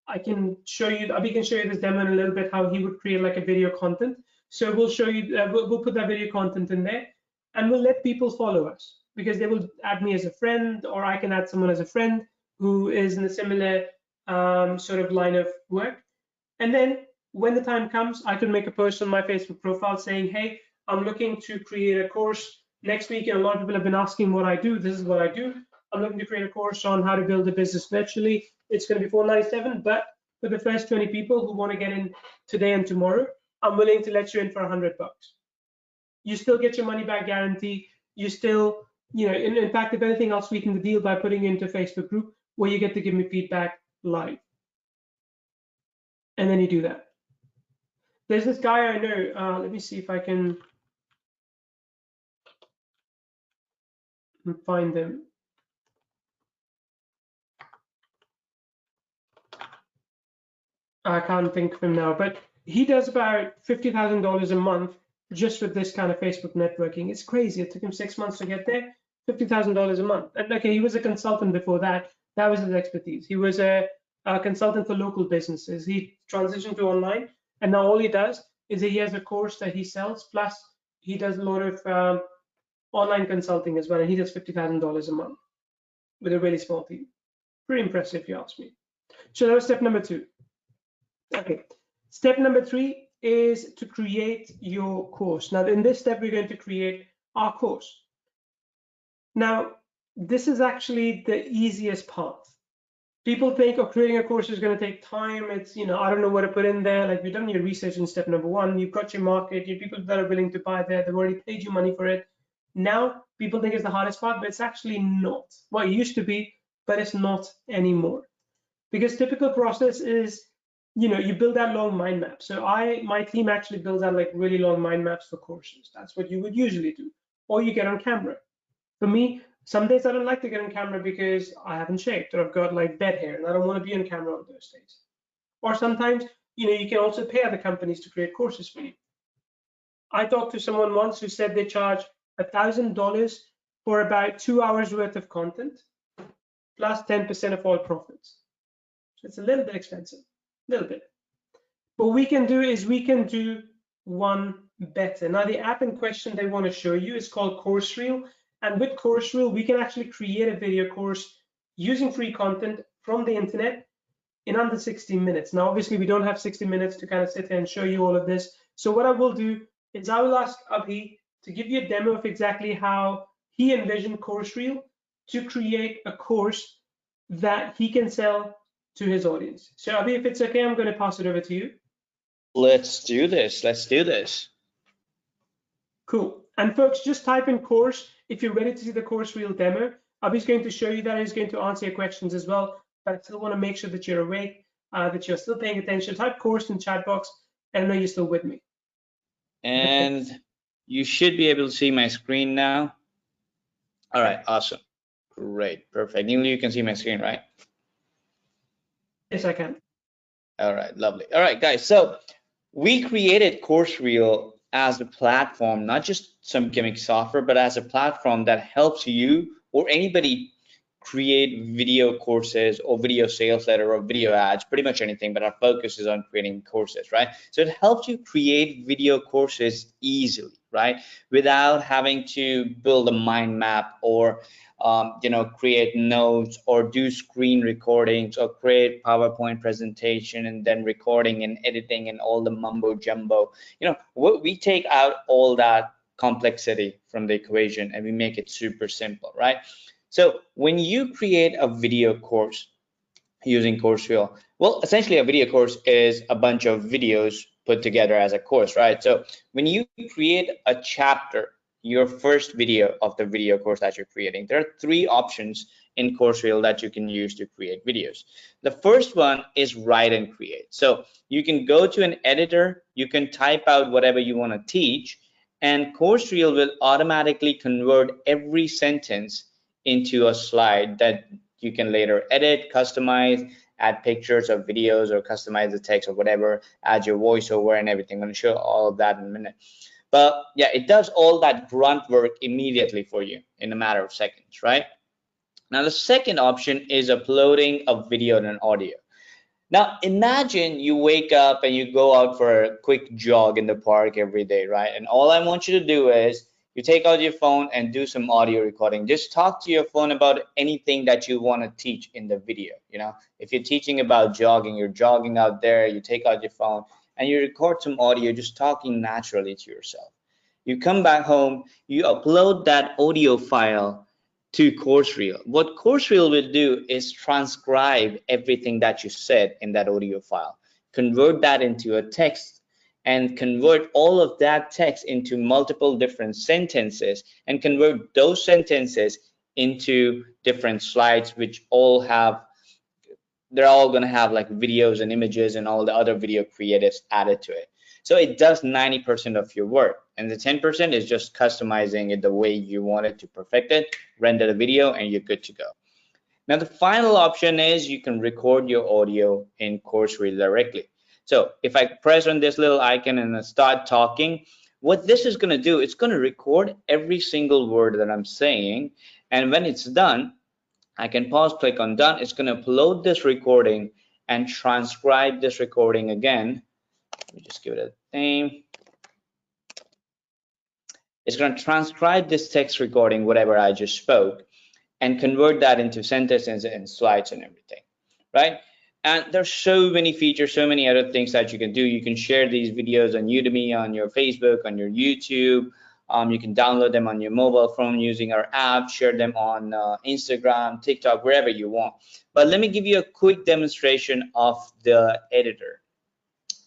I can show you, we can show you this demo in a little bit, how he would create like a video content. So we'll show you, we'll put that video content in there and we'll let people follow us because they will add me as a friend, or I can add someone as a friend who is in a similar sort of line of work. And then when the time comes, I could make a post on my Facebook profile saying, hey, I'm looking to create a course next week. And a lot of people have been asking what I do. This is what I do. I'm looking to create a course on how to build a business virtually. It's going to be $497, but for the first 20 people who want to get in today and tomorrow, I'm willing to let you in for $100. You still get your money back guarantee. You still, you know, in fact, if anything, I'll sweeten the deal by putting you into a Facebook group where you get to give me feedback live. And then you do that. There's this guy I know. Let me see if I can find him. I can't think of him now, but he does about $50,000 a month just with this kind of Facebook networking. It's crazy. It took him 6 months to get there. $50,000 a month. And okay, he was a consultant before that. That was his expertise. He was a consultant for local businesses. He transitioned to online, and now all he does is he has a course that he sells. Plus, he does a lot of online consulting as well, and he does $50,000 a month with a really small team. Pretty impressive, if you ask me. So that was step number 2. Okay, step number 3 is to create your course. Now, in this step, we're going to create our course. Now, this is actually the easiest part. People think, oh, creating a course is going to take time. It's, you know, I don't know what to put in there. Like, you've done your research in step number 1. You've got your market, your people that are willing to buy there. They've already paid you money for it. Now, people think it's the hardest part, but it's actually not. Well, it used to be, but it's not anymore. Because typical process is, you know, you build that long mind map. So my team actually builds out like really long mind maps for courses. That's what you would usually do. Or you get on camera. For me, some days I don't like to get on camera because I haven't shaved or I've got like bed hair and I don't want to be on camera on those days. Or sometimes, you know, you can also pay other companies to create courses for you. I talked to someone once who said they charge $1,000 for about 2 hours worth of content plus 10% of all profits. So it's a little bit expensive, a little bit. What we can do is we can do one better. Now, the app in question they want to show you is called CourseReel. And with CourseReel, we can actually create a video course using free content from the internet in under 60 minutes. Now, obviously, we don't have 60 minutes to kind of sit here and show you all of this. So what I will do is I will ask Abhi to give you a demo of exactly how he envisioned CourseReel to create a course that he can sell to his audience. So Abhi, if it's okay, I'm going to pass it over to you. Let's do this. Let's do this. Cool. And folks, just type in course if you're ready to see the CourseReel demo. Abhi's going to show you that. He's going to answer your questions as well. But I still want to make sure that you're awake, that you're still paying attention. Type course in the chat box and know you're still with me. And you should be able to see my screen now. All right, awesome. Great, perfect. Neil, you can see my screen, right? Yes, I can. All right, lovely. All right, guys, so we created CourseReel as a platform, not just some gimmick software, but as a platform that helps you or anybody create video courses or video sales letter or video ads, pretty much anything, but our focus is on creating courses, right? So it helps you create video courses easily, right? Without having to build a mind map or you know, create notes or do screen recordings or create PowerPoint presentation and then recording and editing and all the mumbo jumbo. You know, we take out all that complexity from the equation and we make it super simple, right? So when you create a video course using CourseReel, well, essentially a video course is a bunch of videos put together as a course, right? So when you create a chapter, your first video of the video course that you're creating, there are 3 options in CourseReel that you can use to create videos. The first one is write and create. So you can go to an editor, you can type out whatever you want to teach, and CourseReel will automatically convert every sentence into a slide that you can later edit, customize, add pictures or videos, or customize the text or whatever, add your voiceover and everything. I'm going to show all of that in a minute. But yeah, it does all that grunt work immediately for you in a matter of seconds, right? Now, the second option is uploading a video and an audio. Now, imagine you wake up and you go out for a quick jog in the park every day, right? And all I want you to do is you take out your phone and do some audio recording. Just talk to your phone about anything that you want to teach in the video. You know, if you're teaching about jogging, you're jogging out there, you take out your phone and you record some audio just talking naturally to yourself. You come back home, you upload that audio file to CourseReel. What CourseReel will do is transcribe everything that you said in that audio file, convert that into a text, and convert all of that text into multiple different sentences, and convert those sentences into different slides, which they're all going to have like videos and images and all the other video creatives added to it. So it does 90% of your work, and the 10% is just customizing it the way you want it to perfect it, render the video, and you're good to go. Now, the final option is you can record your audio in CourseReel directly. So if I press on this little icon and I start talking, what this is going to do, it's going to record every single word that I'm saying, and when it's done, I can pause, click on done. It's going to upload this recording and transcribe this recording again. Let me just give it a name. It's going to transcribe this text recording, whatever I just spoke, and convert that into sentences and slides and everything, right? And there's so many features, so many other things that you can do. You can share these videos on Udemy, on your Facebook, on your YouTube. You can download them on your mobile phone using our app, share them on Instagram, TikTok, wherever you want. But let me give you a quick demonstration of the editor.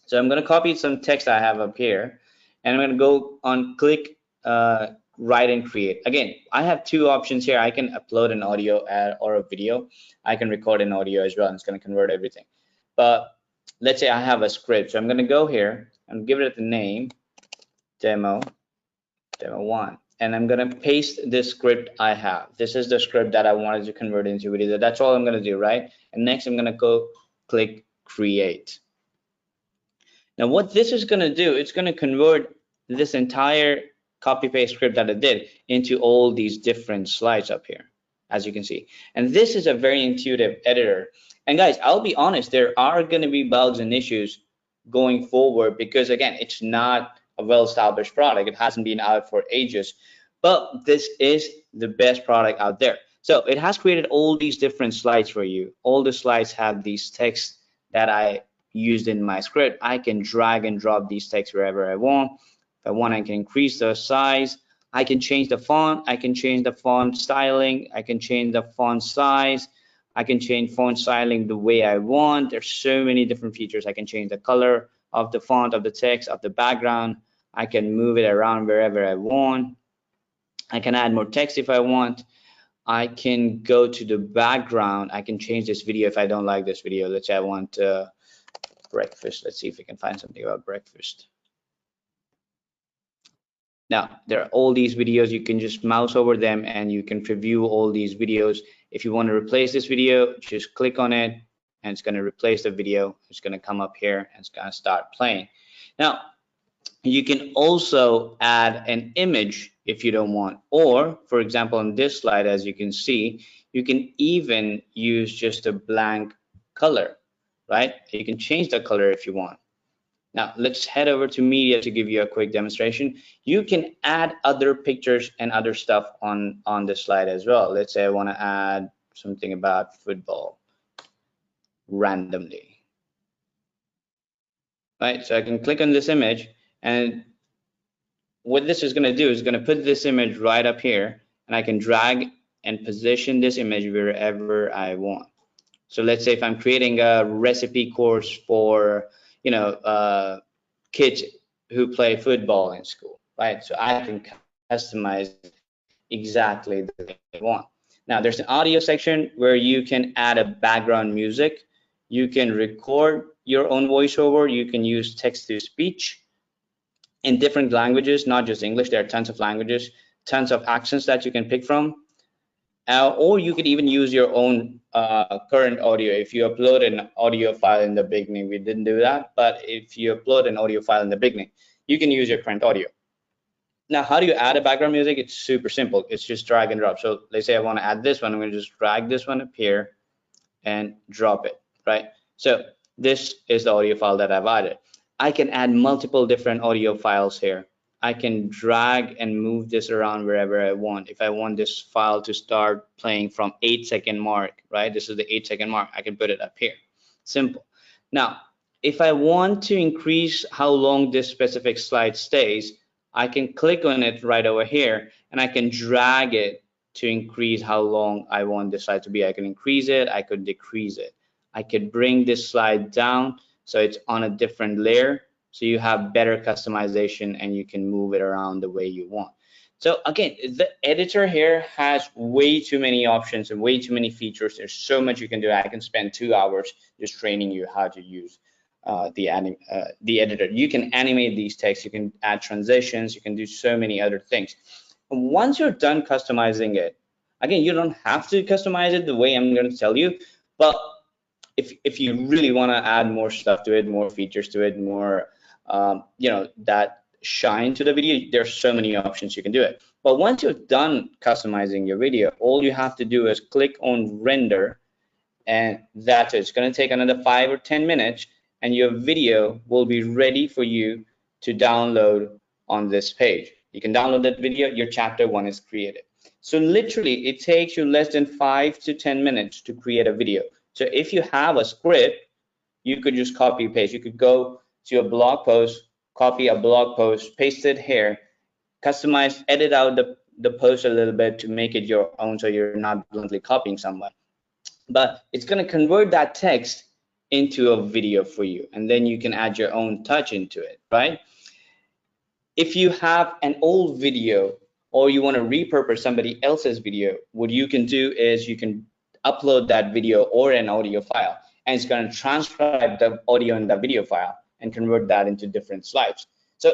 So I'm going to copy some text I have up here, and I'm going to go on click write and create. Again, I have two options here. I can upload an audio or a video. I can record an audio as well, and it's going to convert everything. But let's say I have a script. So I'm going to go here and give it the name demo 1, and I'm going to paste this script I have. This is the script that I wanted to convert into video. That's all I'm going to do, right? And next I'm going to go click create. Now what this is going to do, it's going to convert this entire copy paste script that I did into all these different slides up here, as you can see. And this is a very intuitive editor. And guys, I'll be honest, there are going to be bugs and issues going forward because again, it's not a well-established product. It hasn't been out for ages, but this is the best product out there. So it has created all these different slides for you. All the slides have these texts that I used in my script. I can drag and drop these texts wherever I want. If I want, I can increase the size. I can change the font. I can change the font styling. I can change the font size. I can change font styling the way I want. There's so many different features. I can change the color of the font, of the text, of the background. I can move it around wherever I want. I can add more text if I want. I can go to the background. I can change this video if I don't like this video. Let's say I want breakfast. Let's see if we can find something about breakfast. Now, there are all these videos. You can just mouse over them and you can preview all these videos. If you want to replace this video, just click on it and it's going to replace the video. It's going to come up here and it's going to start playing. Now, you can also add an image if you don't want, or for example, on this slide, as you can see, you can even use just a blank color, right? You can change the color if you want. Now let's head over to media to give you a quick demonstration. You can add other pictures and other stuff on this slide as well. Let's say I want to add something about football randomly, right? So I can click on this image, and what this is going to do is going to put this image right up here, and I can drag and position this image wherever I want. So let's say if I'm creating a recipe course for kids who play football in school, right? So I can customize exactly the way I want. Now there's an audio section where you can add a background music. You can record your own voiceover. You can use text to speech. in different languages, not just English. There are tons of languages, tons of accents that you can pick from. Or you could even use your own current audio. If you upload an audio file in the beginning, we didn't do that, but if you upload an audio file in the beginning, you can use your current audio. Now, how do you add a background music? It's super simple. It's just drag and drop. So let's say I want to add this one. I'm going to just drag this one up here and drop it, right? So this is the audio file that I've added. I can add multiple different audio files here. I can drag and move this around wherever I want. If I want this file to start playing from 8-second mark, right? This is the 8-second mark. I can put it up here. Simple. Now, if I want to increase how long this specific slide stays, I can click on it right over here and I can drag it to increase how long I want this slide to be. I can increase it, I could decrease it. I could bring this slide down so it's on a different layer, so you have better customization and you can move it around the way you want. So again, the editor here has way too many options and way too many features. There's so much you can do. I can spend 2 hours just training you how to use the editor. You can animate these texts, you can add transitions, you can do so many other things. And once you're done customizing it, again, you don't have to customize it the way I'm going to tell you, but if you really want to add more stuff to it, more features to it, more you know, that shine to the video, there's so many options you can do it. But once you're done customizing your video, all you have to do is click on render, and that's it. It's going to take another 5 or 10 minutes, and your video will be ready for you to download on this page. You can download that video, your chapter 1 is created. So literally, it takes you less than 5 to 10 minutes to create a video. So if you have a script, you could just copy paste. You could go to a blog post, copy a blog post, paste it here, customize, edit out the post a little bit to make it your own so you're not bluntly copying someone. But it's going to convert that text into a video for you, and then you can add your own touch into it, right? If you have an old video or you want to repurpose somebody else's video, what you can do is you can upload that video or an audio file, and it's going to transcribe the audio and the video file and convert that into different slides. So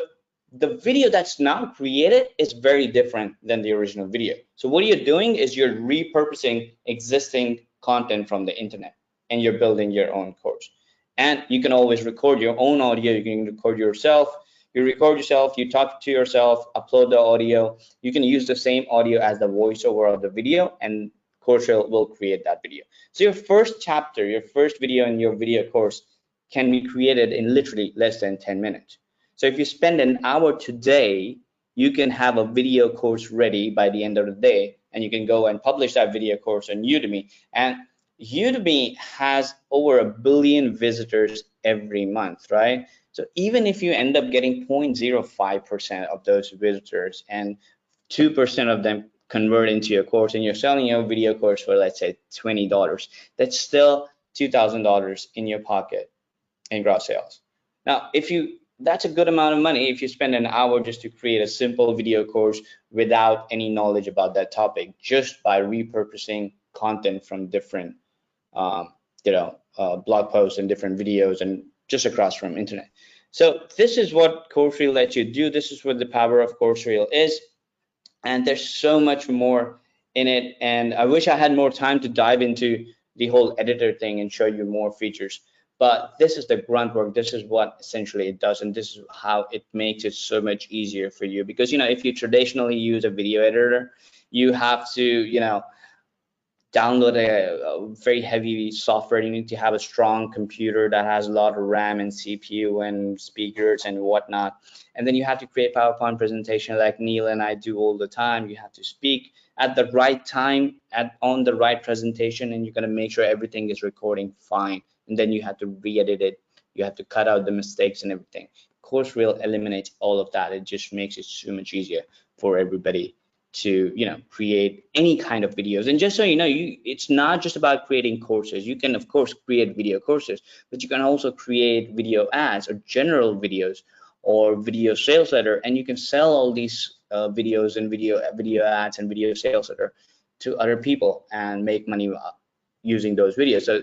the video that's now created is very different than the original video. So what you're doing is you're repurposing existing content from the internet, and you're building your own course. And you can always record your own audio. You can record yourself. You record yourself, you talk to yourself, upload the audio. You can use the same audio as the voiceover of the video, and CourseReel will create that video. So your first chapter, your first video in your video course can be created in literally less than 10 minutes. So if you spend an hour today, you can have a video course ready by the end of the day, and you can go and publish that video course on Udemy. And Udemy has over 1 billion visitors every month, right? So even if you end up getting 0.05% of those visitors and 2% of them convert into your course, and you're selling your video course for, let's say, $20, that's still $2,000 in your pocket in gross sales. Now, that's a good amount of money if you spend an hour just to create a simple video course without any knowledge about that topic, just by repurposing content from different blog posts and different videos and just across from internet. So this is what CourseReel lets you do. This is what the power of CourseReel is. And there's so much more in it. And I wish I had more time to dive into the whole editor thing and show you more features. But this is the grunt work. This is what essentially it does. And this is how it makes it so much easier for you. Because, if you traditionally use a video editor, you have to, download a very heavy software. You need to have a strong computer that has a lot of RAM and CPU and speakers and whatnot. And then you have to create PowerPoint presentation like Neil and I do all the time. You have to speak at the right time on the right presentation, and you're going to make sure everything is recording fine. And then you have to re-edit it. You have to cut out the mistakes and everything. CourseReel eliminates all of that. It just makes it so much easier for everybody to create any kind of videos. And just so you know, it's not just about creating courses. You can of course create video courses, but you can also create video ads or general videos or video sales letter, and you can sell all these videos and video ads and video sales letter to other people and make money using those videos. So,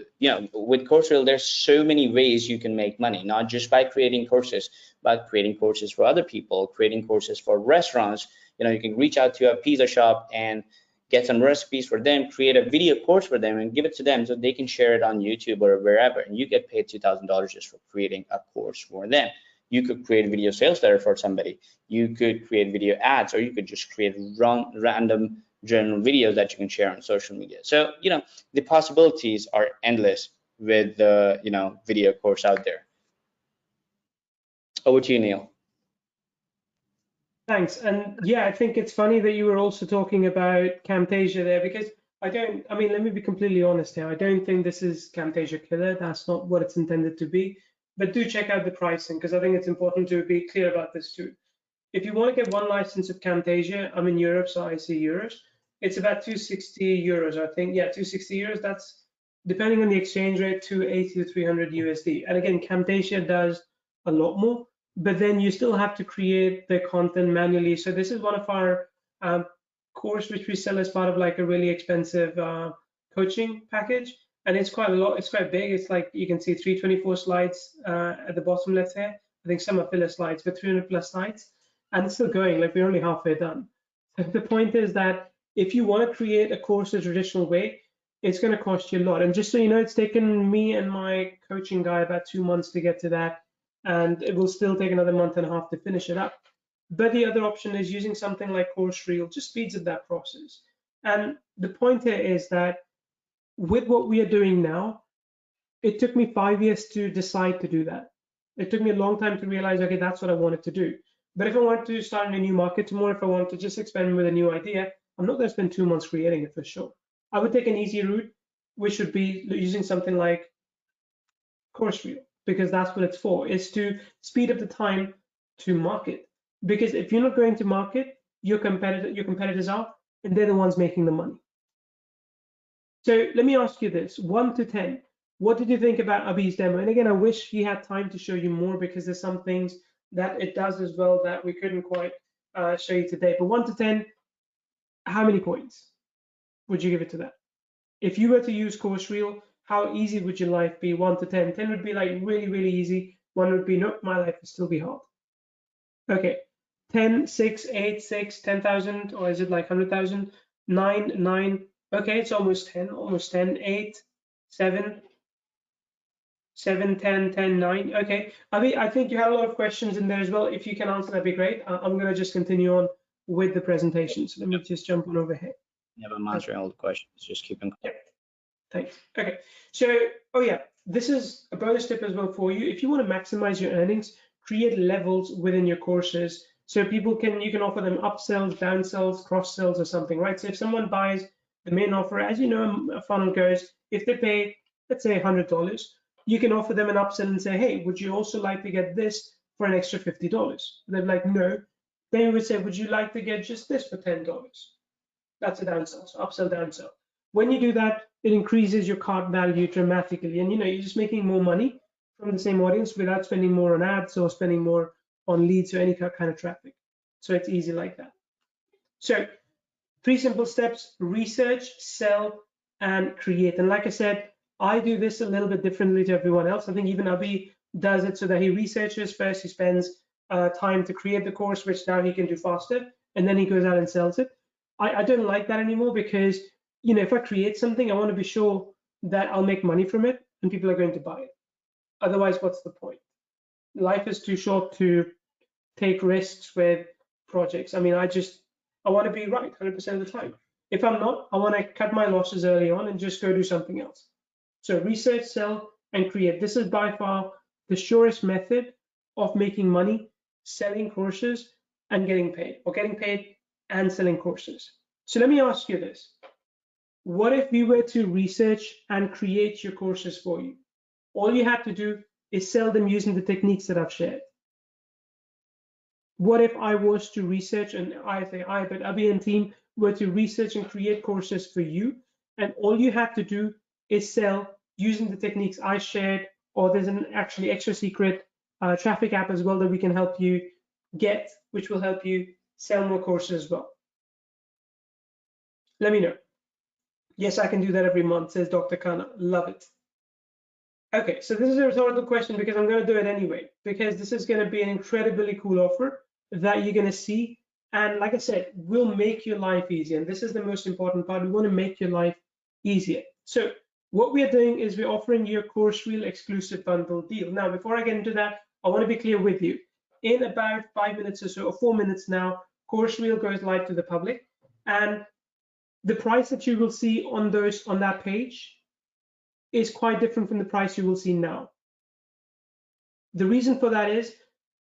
with CourseReel, there's so many ways you can make money, not just by creating courses, but creating courses for other people, creating courses for restaurants. You can reach out to a pizza shop and get some recipes for them, create a video course for them and give it to them so they can share it on YouTube or wherever. And you get paid $2,000 just for creating a course for them. You could create a video sales letter for somebody. You could create video ads, or you could just create random general videos that you can share on social media. So, the possibilities are endless with the, video course out there. Over to you, Neil. Thanks. And yeah, I think it's funny that you were also talking about Camtasia there, because let me be completely honest here. I don't think this is Camtasia killer. That's not what it's intended to be. But do check out the pricing, because I think it's important to be clear about this too. If you want to get one license of Camtasia, I'm in Europe, so I see euros. It's about 260 euros, I think. Yeah, 260 euros. That's, depending on the exchange rate, 280 to 300 USD. And again, Camtasia does a lot more, but then you still have to create the content manually. So this is one of our course which we sell as part of like a really expensive coaching package, and it's quite a lot. It's quite big. It's like, you can see 324 slides at the bottom left here. I think some are filler slides, but 300 plus slides, and it's still going. Like, we're only halfway done. So the point is that if you want to create a course the traditional way, it's going to cost you a lot. And just so you know, it's taken me and my coaching guy about 2 months to get to that, and it will still take another month and a half to finish it up. But the other option is using something like CourseReel, just speeds up that process. And the point here is that with what we are doing now, it took me 5 years to decide to do that. It took me a long time to realize, okay, that's what I wanted to do. But if I wanted to start in a new market tomorrow, if I wanted to just experiment with a new idea, I'm not going to spend 2 months creating it for sure. I would take an easy route, which would be using something like CourseReel, because that's what it's for. It's to speed up the time to market. Because if you're not going to market, your competitors are, and they're the ones making the money. So let me ask you this: 1 to 10, what did you think about Abhi's demo? And again, I wish he had time to show you more, because there's some things that it does as well that we couldn't quite show you today. But 1 to 10, how many points would you give it to that? If you were to use CourseReel, how easy would your life be? 1 to 10. 10 would be like really, really easy. 1 would be, nope, my life would still be hard. Okay, 10, 6, 8, 6, 10,000, or is it like 100,000? 9, 9. Okay, it's almost 10, almost 10. 8, 7, 7, 10, 10, 9. Okay, I think you had a lot of questions in there as well. If you can answer, that'd be great. I'm going to just continue on with the presentation. So let me just jump on over here. Yeah, I'm answering all the questions. Just keep them. Yeah, thanks. Okay, so, oh yeah, this is a bonus tip as well for you. If you want to maximize your earnings, create levels within your courses so you can offer them upsells, downsells, cross sells, or something, right? So if someone buys the main offer, as you know, a funnel goes, if they pay, let's say $100, you can offer them an upsell and say, hey, would you also like to get this for an extra $50? They're like, no. Then you would say, would you like to get just this for $10? That's a downsell, so upsell, downsell. When you do that, it increases your cart value dramatically, and you're just making more money from the same audience without spending more on ads or spending more on leads or any kind of traffic. So it's easy like that. So 3 simple steps: research, sell, and create. And like I said, I do this a little bit differently to everyone else. I think even Abhi does it so that he researches first, he spends time to create the course, which now he can do faster, and then he goes out and sells it. I don't like that anymore, because if I create something, I want to be sure that I'll make money from it and people are going to buy it. Otherwise, what's the point? Life is too short to take risks with projects. I want to be right 100% of the time. If I'm not, I want to cut my losses early on and just go do something else. So research, sell, and create. This is by far the surest method of making money, selling courses and getting paid, or getting paid and selling courses. So let me ask you this. What if we were to research and create your courses for you? All you have to do is sell them using the techniques that I've shared. What if I was to research, and but Abhi and team were to research and create courses for you, and all you have to do is sell using the techniques I shared, or there's an actually extra secret traffic app as well that we can help you get, which will help you sell more courses as well. Let me know. Yes, I can do that every month, says Dr. Khanna. Love it. Okay, so this is a rhetorical question because I'm going to do it anyway, because this is going to be an incredibly cool offer that you're going to see. And like I said, we'll make your life easier. And this is the most important part. We want to make your life easier. So what we are doing is we're offering you a CourseReel exclusive bundle deal. Now, before I get into that, I want to be clear with you. In about 5 minutes or so, or 4 minutes now, CourseReel goes live to the public. And the price that you will see on that page is quite different from the price you will see now. The reason for that is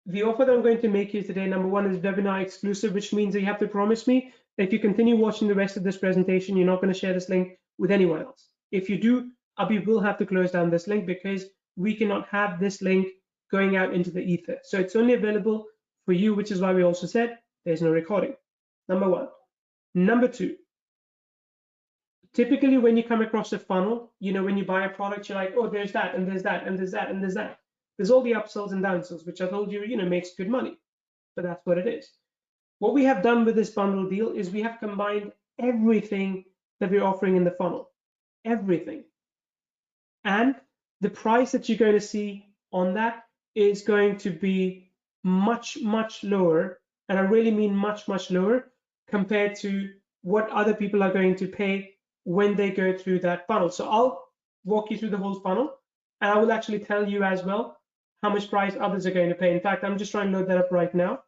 the offer that I'm going to make you today, number one, is webinar exclusive, which means that you have to promise me that if you continue watching the rest of this presentation, you're not going to share this link with anyone else. If you do, Abhi will have to close down this link because we cannot have this link going out into the ether. So it's only available for you, which is why we also said there's no recording. Number one. Number two, typically when you come across a funnel, when you buy a product, you're like, oh, there's that, and there's that, and there's that, and there's that. There's all the upsells and downsells, which I told you, makes good money, but that's what it is. What we have done with this bundle deal is we have combined everything that we're offering in the funnel, everything. And the price that you're going to see on that is going to be much, much lower. And I really mean much, much lower compared to what other people are going to pay when they go through that funnel. So I'll walk you through the whole funnel, and I will actually tell you as well how much price others are going to pay. In fact, I'm just trying to load that up right now,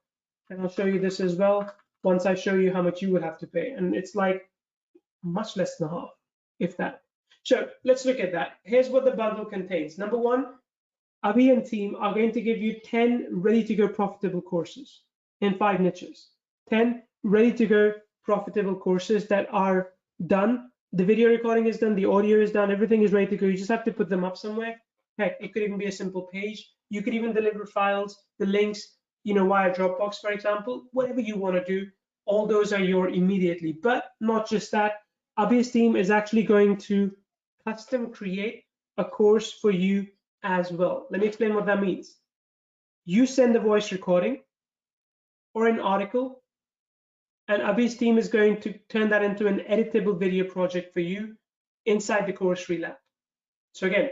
and I'll show you this as well once I show you how much you would have to pay. And it's like much less than half, if that. So let's look at that. Here's what the bundle contains. Number one, Abhi and team are going to give you 10 ready-to-go profitable courses in 5 niches. 10 ready-to-go profitable courses that are done. The video recording is done, the audio is done, everything is ready to go. You just have to put them up somewhere. Heck, it could even be a simple page. You could even deliver files, the links, via Dropbox, for example. Whatever you want to do, all those are yours immediately. But not just that, Abhi's team is actually going to custom create a course for you as well. Let me explain what that means. You send a voice recording or an article, and Abhi's team is going to turn that into an editable video project for you inside the CourseReel app. So again,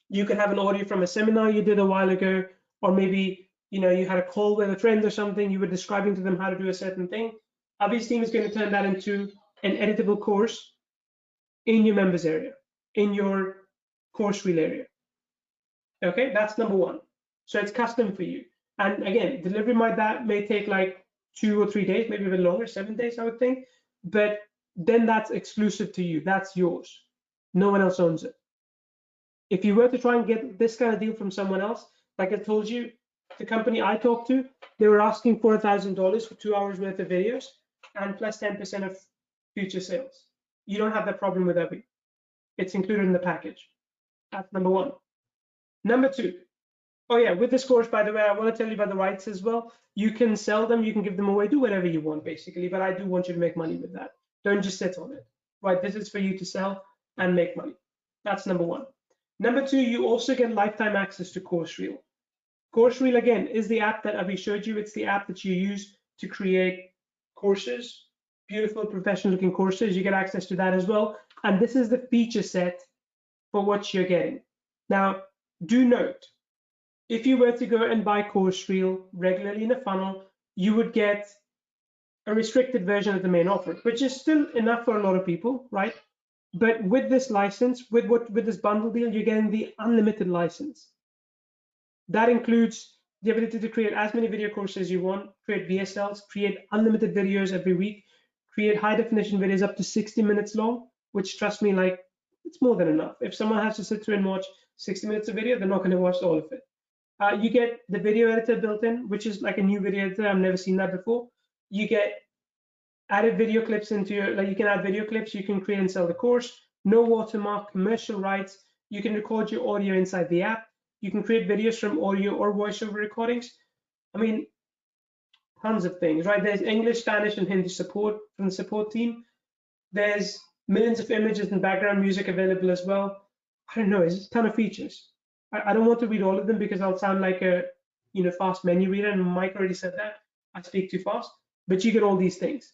you could have an audio from a seminar you did a while ago, or maybe you had a call with a friend or something, you were describing to them how to do a certain thing. Abhi's team is going to turn that into an editable course in your members area, in your CourseReel area. Okay, that's number one. So it's custom for you. And again, delivery may take like 2 or 3 days, maybe a bit longer, 7 days, I would think. But then that's exclusive to you. That's yours. No one else owns it. If you were to try and get this kind of deal from someone else, like I told you, the company I talked to, they were asking $4,000 for 2 hours worth of videos and plus 10% of future sales. You don't have that problem with Abhi. It's included in the package. That's number one. Number two, oh yeah, with this course, by the way, I want to tell you about the rights as well. You can sell them, you can give them away, do whatever you want, basically, but I do want you to make money with that. Don't just sit on it, right? This is for you to sell and make money. That's number one. Number two, you also get lifetime access to CourseReel. CourseReel, again, is the app that Abhi showed you. It's the app that you use to create courses, beautiful, professional-looking courses. You get access to that as well. And this is the feature set for what you're getting. Now, do note, if you were to go and buy CourseReel regularly in a funnel, you would get a restricted version of the main offer, which is still enough for a lot of people, right? But with this license, with this bundle deal, you're getting the unlimited license. That includes the ability to create as many video courses you want, create VSLs, create unlimited videos every week, create high definition videos up to 60 minutes long, which, trust me, like, it's more than enough. If someone has to sit through and watch 60 minutes of video, they're not going to watch all of it. You get the video editor built in, which is like a new video editor. I've never seen that before. You get added video clips into your, you can add video clips, you can create and sell the course, no watermark, commercial rights. You can record your audio inside the app. You can create videos from audio or voiceover recordings. I mean, tons of things, right? There's English, Spanish, and Hindi support from the support team. There's millions of images and background music available as well. I don't know, it's a ton of features. I don't want to read all of them because I'll sound like a fast menu reader, and Mike already said that. I speak too fast, but you get all these things.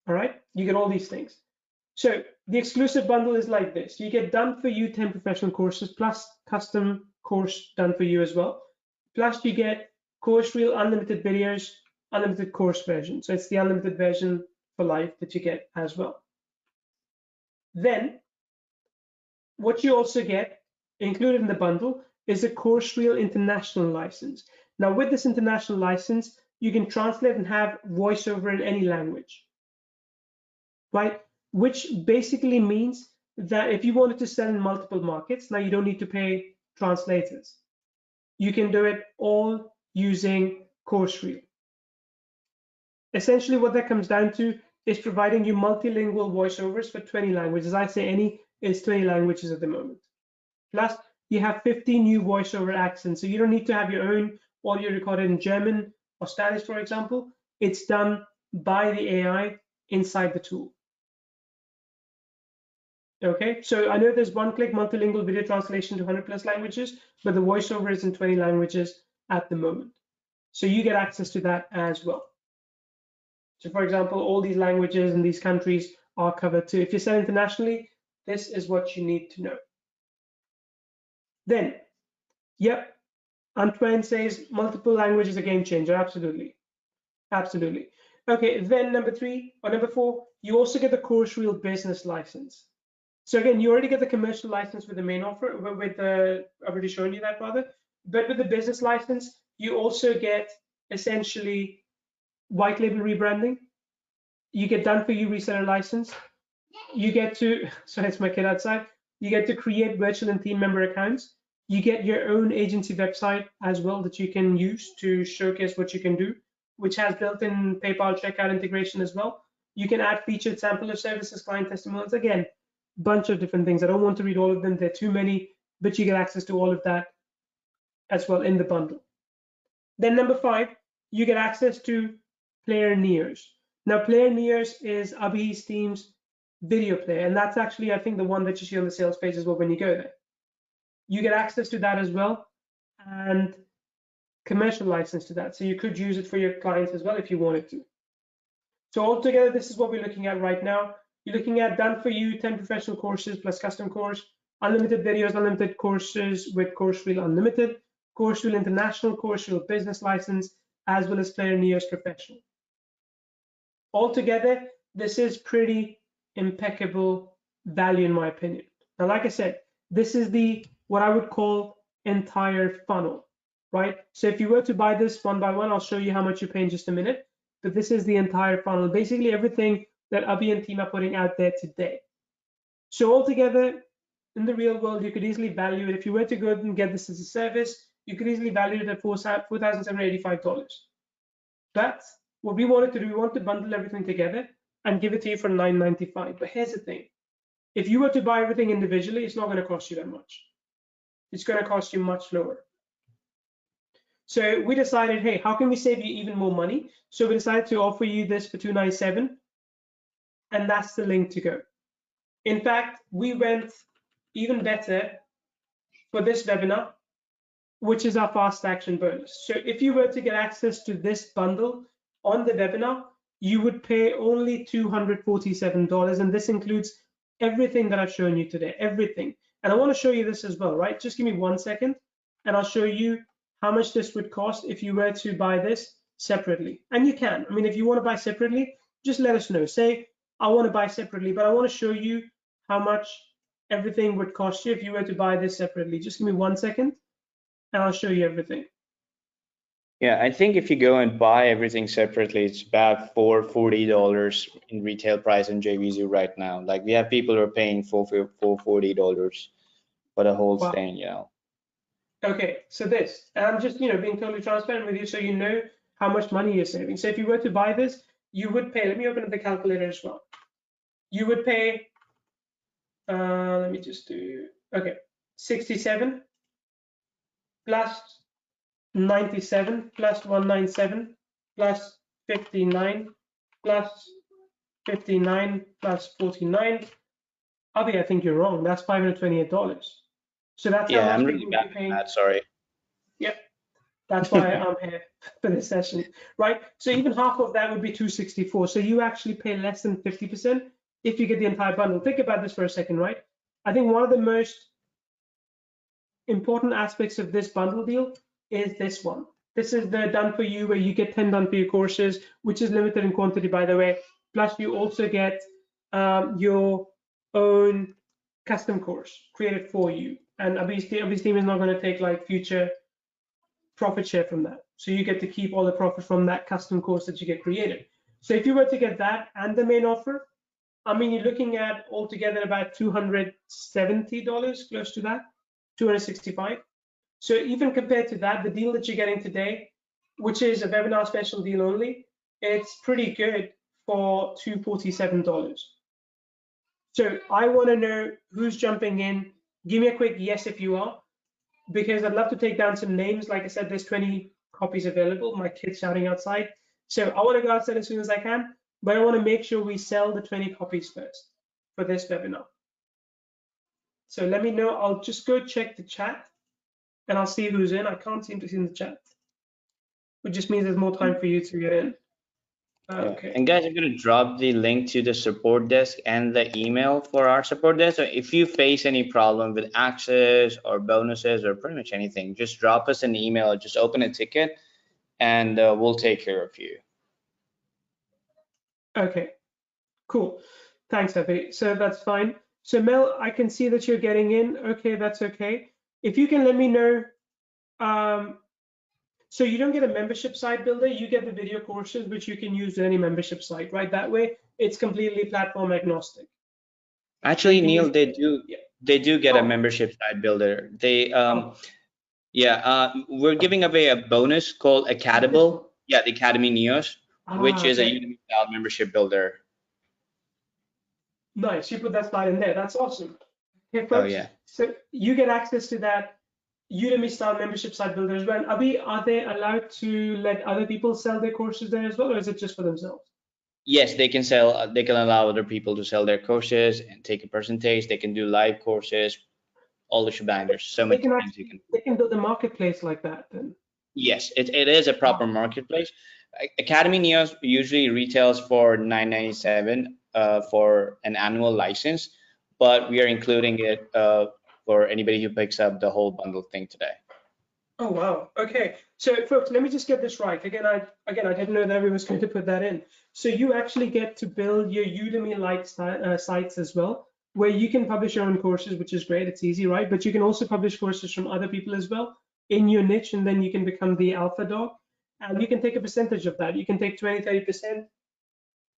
All right, you get all these things. So the exclusive bundle is like this. You get done for you 10 professional courses plus custom course done for you as well. Plus you get CourseReel unlimited videos, unlimited course version. So it's the unlimited version for life that you get as well. Then what you also get included in the bundle is a CourseReel international license. Now with this international license, you can translate and have voiceover in any language, right? Which basically means that if you wanted to sell in multiple markets, now you don't need to pay translators. You can do it all using CourseReel. Essentially what that comes down to is providing you multilingual voiceovers for 20 languages. I say any is 20 languages at the moment. Plus you have 50 new voiceover accents. So you don't need to have your own audio recorded in German or Spanish, for example. It's done by the AI inside the tool. Okay, so I know there's one-click multilingual video translation to 100+ languages, but the voiceover is in 20 languages at the moment. So you get access to that as well. So for example, all these languages and these countries are covered too. If you sell internationally, this is what you need to know. Then, yep, Antoine says multiple languages a game changer. Absolutely, absolutely. Okay, then number 4, you also get the CourseReel business license. So again, you already get the commercial license with the main offer, I've already shown you that rather, but with the business license, you also get essentially white label rebranding. You get done for you reseller license. You get to, sorry, it's my kid outside. You get to create virtual and team member accounts. You get your own agency website as well that you can use to showcase what you can do, which has built-in PayPal checkout integration as well. You can add featured sample of services, client testimonials. Again, bunch of different things. I don't want to read all of them. There are too many, but you get access to all of that as well in the bundle. Then number 5, you get access to Player Nears. Now, Player Nears is Abhi's team's video player, and that's actually, I think, the one that you see on the sales page as well when you go there. You get access to that as well, and commercial license to that. So you could use it for your clients as well if you wanted to. So altogether, this is what we're looking at right now. You're looking at done for you 10 professional courses plus custom course, unlimited videos, unlimited courses with CourseReel Unlimited, CourseReel International, CourseReel Business License, as well as Player Nears Professional. Altogether, this is pretty impeccable value in my opinion. Now, like I said, this is the what I would call entire funnel, right? So if you were to buy this one by one, I'll show you how much you pay in just a minute. But this is the entire funnel, basically everything that Abhi and team are putting out there today. So altogether, in the real world, you could easily value it. If you were to go and get this as a service, you could easily value it at $4,785. But what we wanted to do, we want to bundle everything together and give it to you for $995. But here's the thing. If you were to buy everything individually, it's not going to cost you that much. It's going to cost you much lower. So we decided, hey, how can we save you even more money? So we decided to offer you this for $297, and that's the link to go. In fact, we went even better for this webinar, which is our fast action bonus. So if you were to get access to this bundle on the webinar, you would pay only $247, and this includes everything that I've shown you today, everything. And I want to show you this as well, right? Just give me 1 second, and I'll show you how much this would cost if you were to buy this separately. And you can. I mean, if you want to buy separately, just let us know. Say, I want to buy separately, but I want to show you how much everything would cost you if you were to buy this separately. Just give me 1 second, and I'll show you everything. Yeah, I think if you go and buy everything separately, it's about $440 in retail price in JVZoo right now. Like we have people who are paying $440 for the whole Wow. thing, you know. Okay, so this, and I'm just, being totally transparent with you so you know how much money you're saving. So if you were to buy this, you would pay, let me open up the calculator as well. You would pay, let me just do, okay, 67 plus 97 plus 197 plus 59 plus 59 plus 49. Abhi, I think you're wrong. That's $528. So that's Yeah, how I'm much really people would bad be at paying. that, sorry. Yep. That's why I'm here for this session, right? So even half of that would be 264. So you actually pay less than 50% if you get the entire bundle. Think about this for a second, right? I think one of the most important aspects of this bundle deal is this one. This is the done for you, where you get 10 done for your courses, which is limited in quantity, by the way. Plus, you also get your own custom course created for you. And obviously, team is not going to take like future profit share from that. So you get to keep all the profit from that custom course that you get created. So if you were to get that and the main offer, I mean, you're looking at altogether about $270, close to that, 265. So even compared to that, the deal that you're getting today, which is a webinar special deal only, it's pretty good for $247. So I want to know who's jumping in. Give me a quick yes if you are, because I'd love to take down some names. Like I said, there's 20 copies available. My kid's shouting outside. So I want to go outside as soon as I can, but I want to make sure we sell the 20 copies first for this webinar. So let me know. I'll just go check the chat and I'll see who's in. I can't seem to see in the chat, which just means there's more time for you to get in. Okay. Yeah. And guys, I'm going to drop the link to the support desk and the email for our support desk. So if you face any problem with access or bonuses or pretty much anything, just drop us an email or just open a ticket and we'll take care of you. Okay, cool. Thanks, Effie. So that's fine. So Mel, I can see that you're getting in. Okay, that's okay. If you can let me know, so you don't get a membership site builder, you get the video courses, which you can use in any membership site, right? That way, it's completely platform agnostic. Actually, So Neil, yeah. they do get a membership site builder. They we're giving away a bonus called Acadable. Yeah, the Academy Neos, which is a Udemy style membership builder. Nice, you put that slide in there. That's awesome. Okay, folks, oh yeah. So you get access to that Udemy style membership site builder as well. Are they allowed to let other people sell their courses there as well, or is it just for themselves? Yes, they can sell. They can allow other people to sell their courses and take a percentage. They can do live courses, all the shebang. There's so many things you can. They can build a marketplace like that then. Yes, it is a proper marketplace. Academy Neos usually retails for $9.97 for an annual license, but we are including it for anybody who picks up the whole bundle thing today. Oh wow. Okay. So folks, let me just get this right. Again, I didn't know that everyone was going to put that in. So you actually get to build your Udemy-like sites as well, where you can publish your own courses, which is great. It's easy, right? But you can also publish courses from other people as well in your niche, and then you can become the alpha dog, and you can take a percentage of that. You can take 20, 30%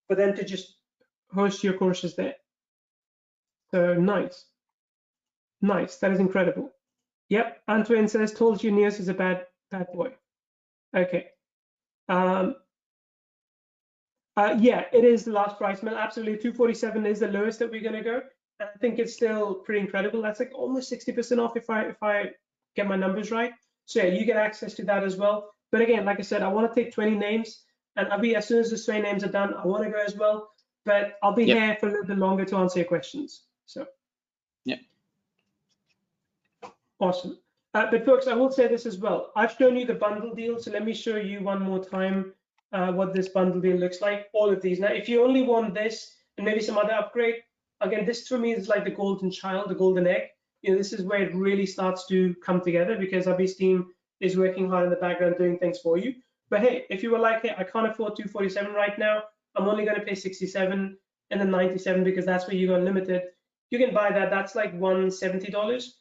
for them to just host your courses there. So nice. Nice. That is incredible. Yep, Antoine says, told you Neos is a bad boy. Okay. Yeah, it is the last price, Mel. Absolutely, 247 is the lowest that we're gonna go. And I think it's still pretty incredible. That's like almost 60% off if I get my numbers right. So yeah, you get access to that as well. But again, like I said, I want to take 20 names, and I'll be as soon as the 20 names are done, I want to go as well. But I'll be here for a little bit longer to answer your questions. So. Yeah. Awesome. But folks, I will say this as well. I've shown you the bundle deal, so let me show you one more time what this bundle deal looks like. All of these. Now, if you only want this and maybe some other upgrade, again, this for me is like the golden child, the golden egg. You know, this is where it really starts to come together because Abhi's team is working hard in the background doing things for you. But hey, if you were like, hey, I can't afford 247 right now, I'm only going to pay 67 and then 97 because that's where you go unlimited. You can buy that. That's like $170.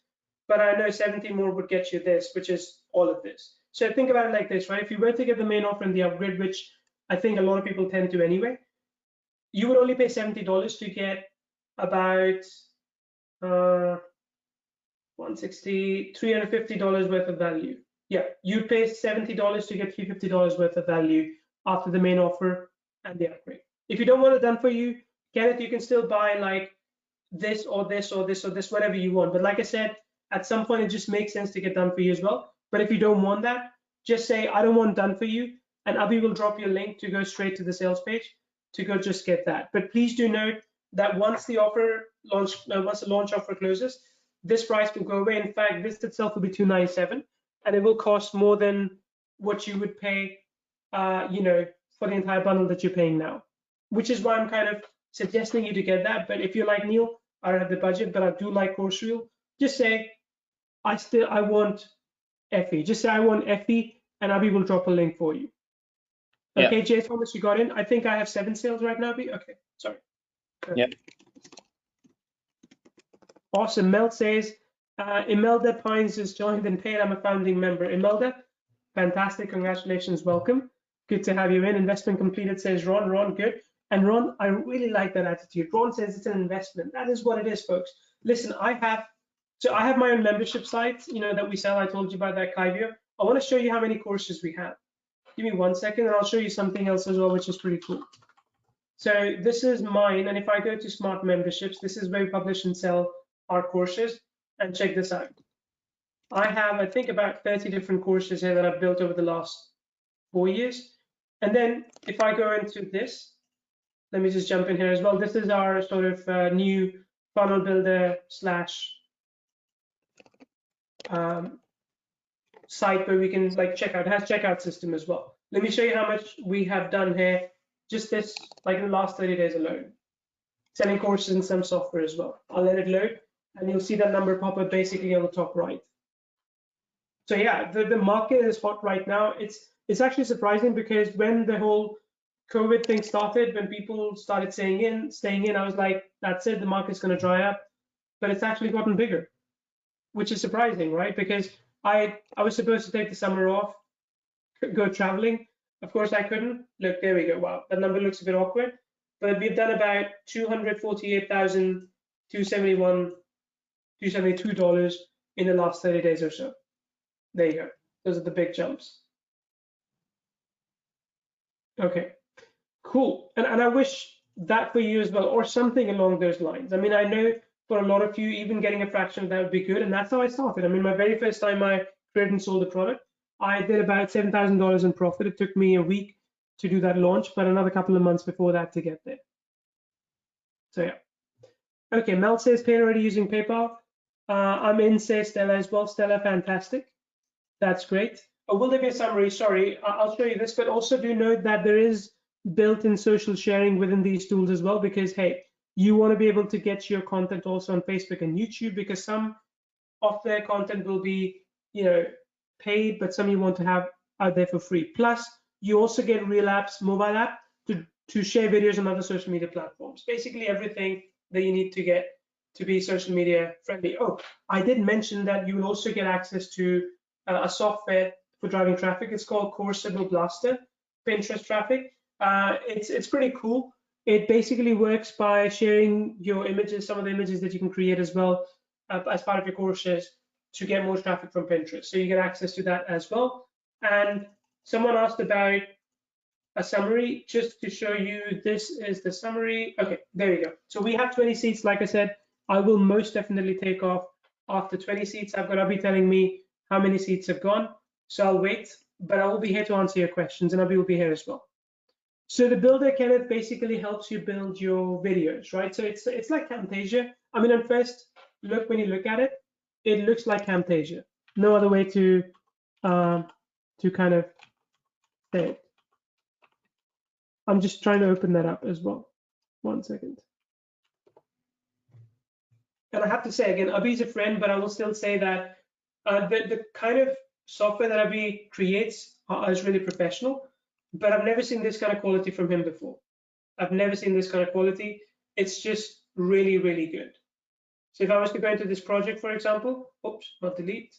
But I know 70 more would get you this, which is all of this. So think about it like this, right? If you were to get the main offer and the upgrade, which I think a lot of people tend to anyway, you would only pay $70 to get about $350 worth of value. Yeah, you'd pay $70 to get $350 worth of value after the main offer and the upgrade. If you don't want it done for you, Kenneth, you can still buy like this or this or this or this, whatever you want. But like I said, at some point it just makes sense to get done for you as well. But if you don't want that, just say I don't want done for you, and Abhi will drop you a link to go straight to the sales page to go just get that. But please do note that once the offer launch, once the launch offer closes, this price will go away. In fact, this itself will be $297, and it will cost more than what you would pay, you know, for the entire bundle that you're paying now. Which is why I'm kind of suggesting you to get that. But if you're like Neil, I don't have the budget, but I do like CourseReel, just say I want FE. Just say I want FE, and Abhi will drop a link for you. Yeah. Okay, Jay Thomas, you got in. I think I have 7 sales right now, Abhi. Okay, sorry. Yeah. Awesome. Mel says, Imelda Pines has joined and paid. I'm a founding member. Imelda, fantastic. Congratulations. Welcome. Good to have you in. Investment completed, says Ron. Ron, good. And Ron, I really like that attitude. Ron says it's an investment. That is what it is, folks. Listen, I have my own membership site, that we sell. I told you about that, Kaivio. I want to show you how many courses we have. Give me 1 second, and I'll show you something else as well, which is pretty cool. So this is mine, and if I go to Smart Memberships, this is where we publish and sell our courses. And check this out. I have, I think, about 30 different courses here that I've built over the last 4 years. And then if I go into this, let me just jump in here as well. This is our sort of new funnel builder slash site where we can check out. It has checkout system as well. Let me show you how much we have done here, just this, in the last 30 days alone. Selling courses in some software as well. I'll let it load, and you'll see that number pop up basically on the top right. So yeah, the market is hot right now. It's actually surprising because when the whole COVID thing started, when people started staying in, I was like, that's it, the market's going to dry up. But it's actually gotten bigger, which is surprising, right? Because I was supposed to take the summer off, go traveling. Of course, I couldn't. Look, there we go. Wow, that number looks a bit awkward. But we've done about $248,272 in the last 30 days or so. There you go. Those are the big jumps. Okay, cool. And I wish that for you as well, or something along those lines. I mean, I know for a lot of you, even getting a fraction of that would be good. And that's how I started. I mean, my very first time I created and sold a product, I did about $7,000 in profit. It took me a week to do that launch, but another couple of months before that to get there. So yeah. Okay, Mel says pay already using PayPal. I'm in, says Stella as well. Stella, fantastic. That's great. Will there be a summary? Sorry, I'll show you this, but also do note that there is built-in social sharing within these tools as well, because hey, you want to be able to get your content also on Facebook and YouTube, because some of their content will be, paid, but some you want to have out there for free. Plus, you also get Reel apps, mobile app, to share videos on other social media platforms. Basically everything that you need to get to be social media friendly. Oh, I did mention that you will also get access to a software for driving traffic. It's called CourseReel Blaster, Pinterest traffic. It's pretty cool. It basically works by sharing your images, some of the images that you can create as well as part of your courses to get more traffic from Pinterest. So you get access to that as well. And someone asked about a summary. Just to show you, this is the summary. Okay, there you go. So we have 20 seats. Like I said, I will most definitely take off after 20 seats. I've got Abhi telling me how many seats have gone. So I'll wait, but I will be here to answer your questions, and Abhi will be here as well. So the builder, Kenneth, basically helps you build your videos, right? So it's like Camtasia. I mean, on first look, when you look at it, it looks like Camtasia. No other way to kind of say it. I'm just trying to open that up as well. 1 second. And I have to say again, Abhi's a friend, but I will still say that the kind of software that Abhi creates is really professional. But I've never seen this kind of quality from him before. I've never seen this kind of quality. It's just really, really good. So if I was to go into this project, for example, oops, not delete.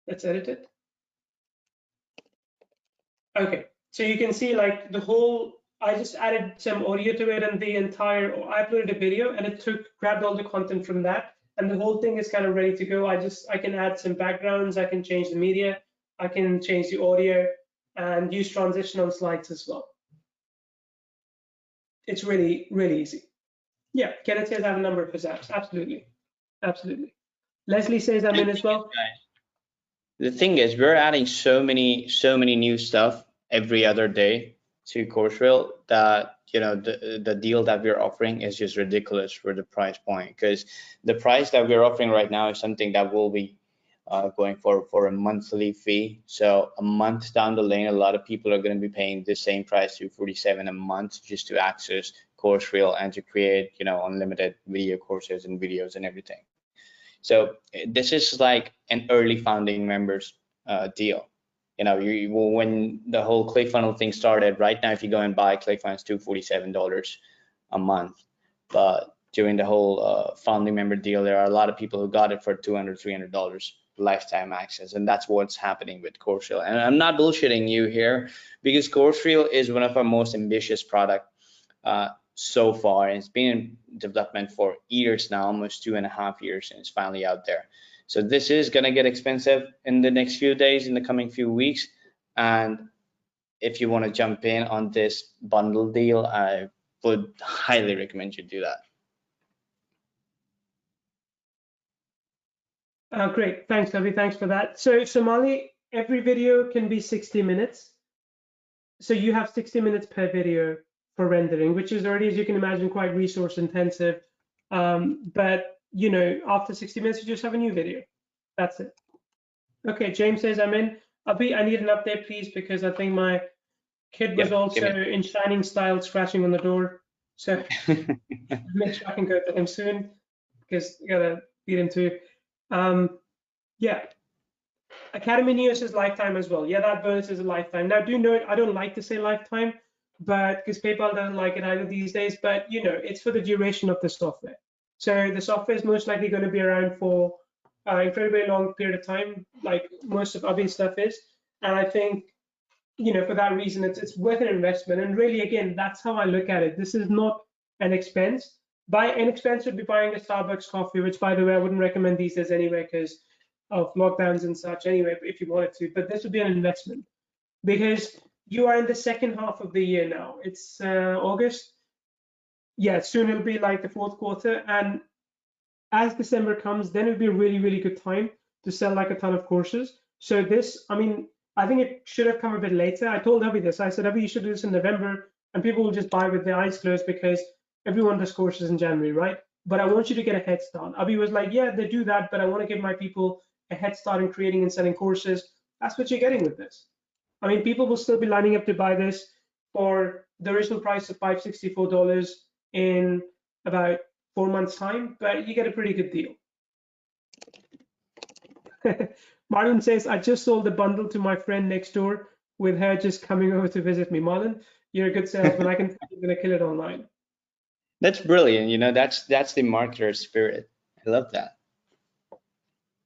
Let's edit it. Okay, so you can see like the whole, I just added some audio to it, and the entire, I uploaded a video and it grabbed all the content from that, and the whole thing is kind of ready to go. I can add some backgrounds, I can change the media, I can change the audio, and use transition on slides as well. It's really, really easy. Yeah, Kenneth says I have a number of his apps. Absolutely, absolutely. Leslie says I'm in as well. The thing is, we're adding so many new stuff every other day to CourseReel that the deal that we're offering is just ridiculous for the price point, because the price that we're offering right now is something that will be going for a monthly fee. So a month down the lane, a lot of people are going to be paying the same price, $247 a month, just to access CourseReel and to create, you know, unlimited video courses and videos and everything. So this is like an early founding members deal. You know, when the whole ClickFunnels thing started, right now if you go and buy ClickFunnels, $247 a month. But during the whole founding member deal, there are a lot of people who got it for $200, $300 lifetime access, and that's what's happening with CourseReel. And I'm not bullshitting you here, because CourseReel is one of our most ambitious product so far. It's been in development for years now, almost 2.5 years, and it's finally out there. So this is gonna get expensive in the next few days, in the coming few weeks. And if you want to jump in on this bundle deal, I would highly recommend you do that. Great, thanks, Avi. Thanks for that. So Somali, every video can be 60 minutes. So you have 60 minutes per video for rendering, which is already, as you can imagine, quite resource intensive. But you know, after 60 minutes, you just have a new video. That's it. Okay, James says, I'm in. Avi, I need an update, please, because I think my kid was also in shining style scratching on the door. So make sure I can go to him soon, because I gotta feed him too. Yeah, Academy Neos is lifetime as well. Yeah, that bonus is a lifetime. Now, do note, I don't like to say lifetime, but because PayPal doesn't like it either these days, but you know, it's for the duration of the software. So the software is most likely going to be around for an incredibly long period of time, like most of Avi's stuff is. And I think, you know, for that reason, it's worth an investment. And really, again, that's how I look at it. This is not an expense. An expense would be buying a Starbucks coffee, which, by the way, I wouldn't recommend these days anyway, because of lockdowns and such anyway, if you wanted to. But this would be an investment, because you are in the second half of the year now. It's August. Yeah, soon it'll be like the fourth quarter. And as December comes, then it'll be a really, really good time to sell like a ton of courses. So this, I mean, I think it should have come a bit later. I told Abhi this. I said, Abhi, you should do this in November, and people will just buy with their eyes closed because everyone does courses in January, right? But I want you to get a head start. Abhi was like, yeah, they do that, but I want to give my people a head start in creating and selling courses. That's what you're getting with this. I mean, people will still be lining up to buy this for the original price of $564 in about 4 months' time, but you get a pretty good deal. Marlon says, I just sold the bundle to my friend next door with her just coming over to visit me. Marlon, you're a good salesman. I can tell you're going to kill it online. That's brilliant. You know, that's the marketer spirit. I love that.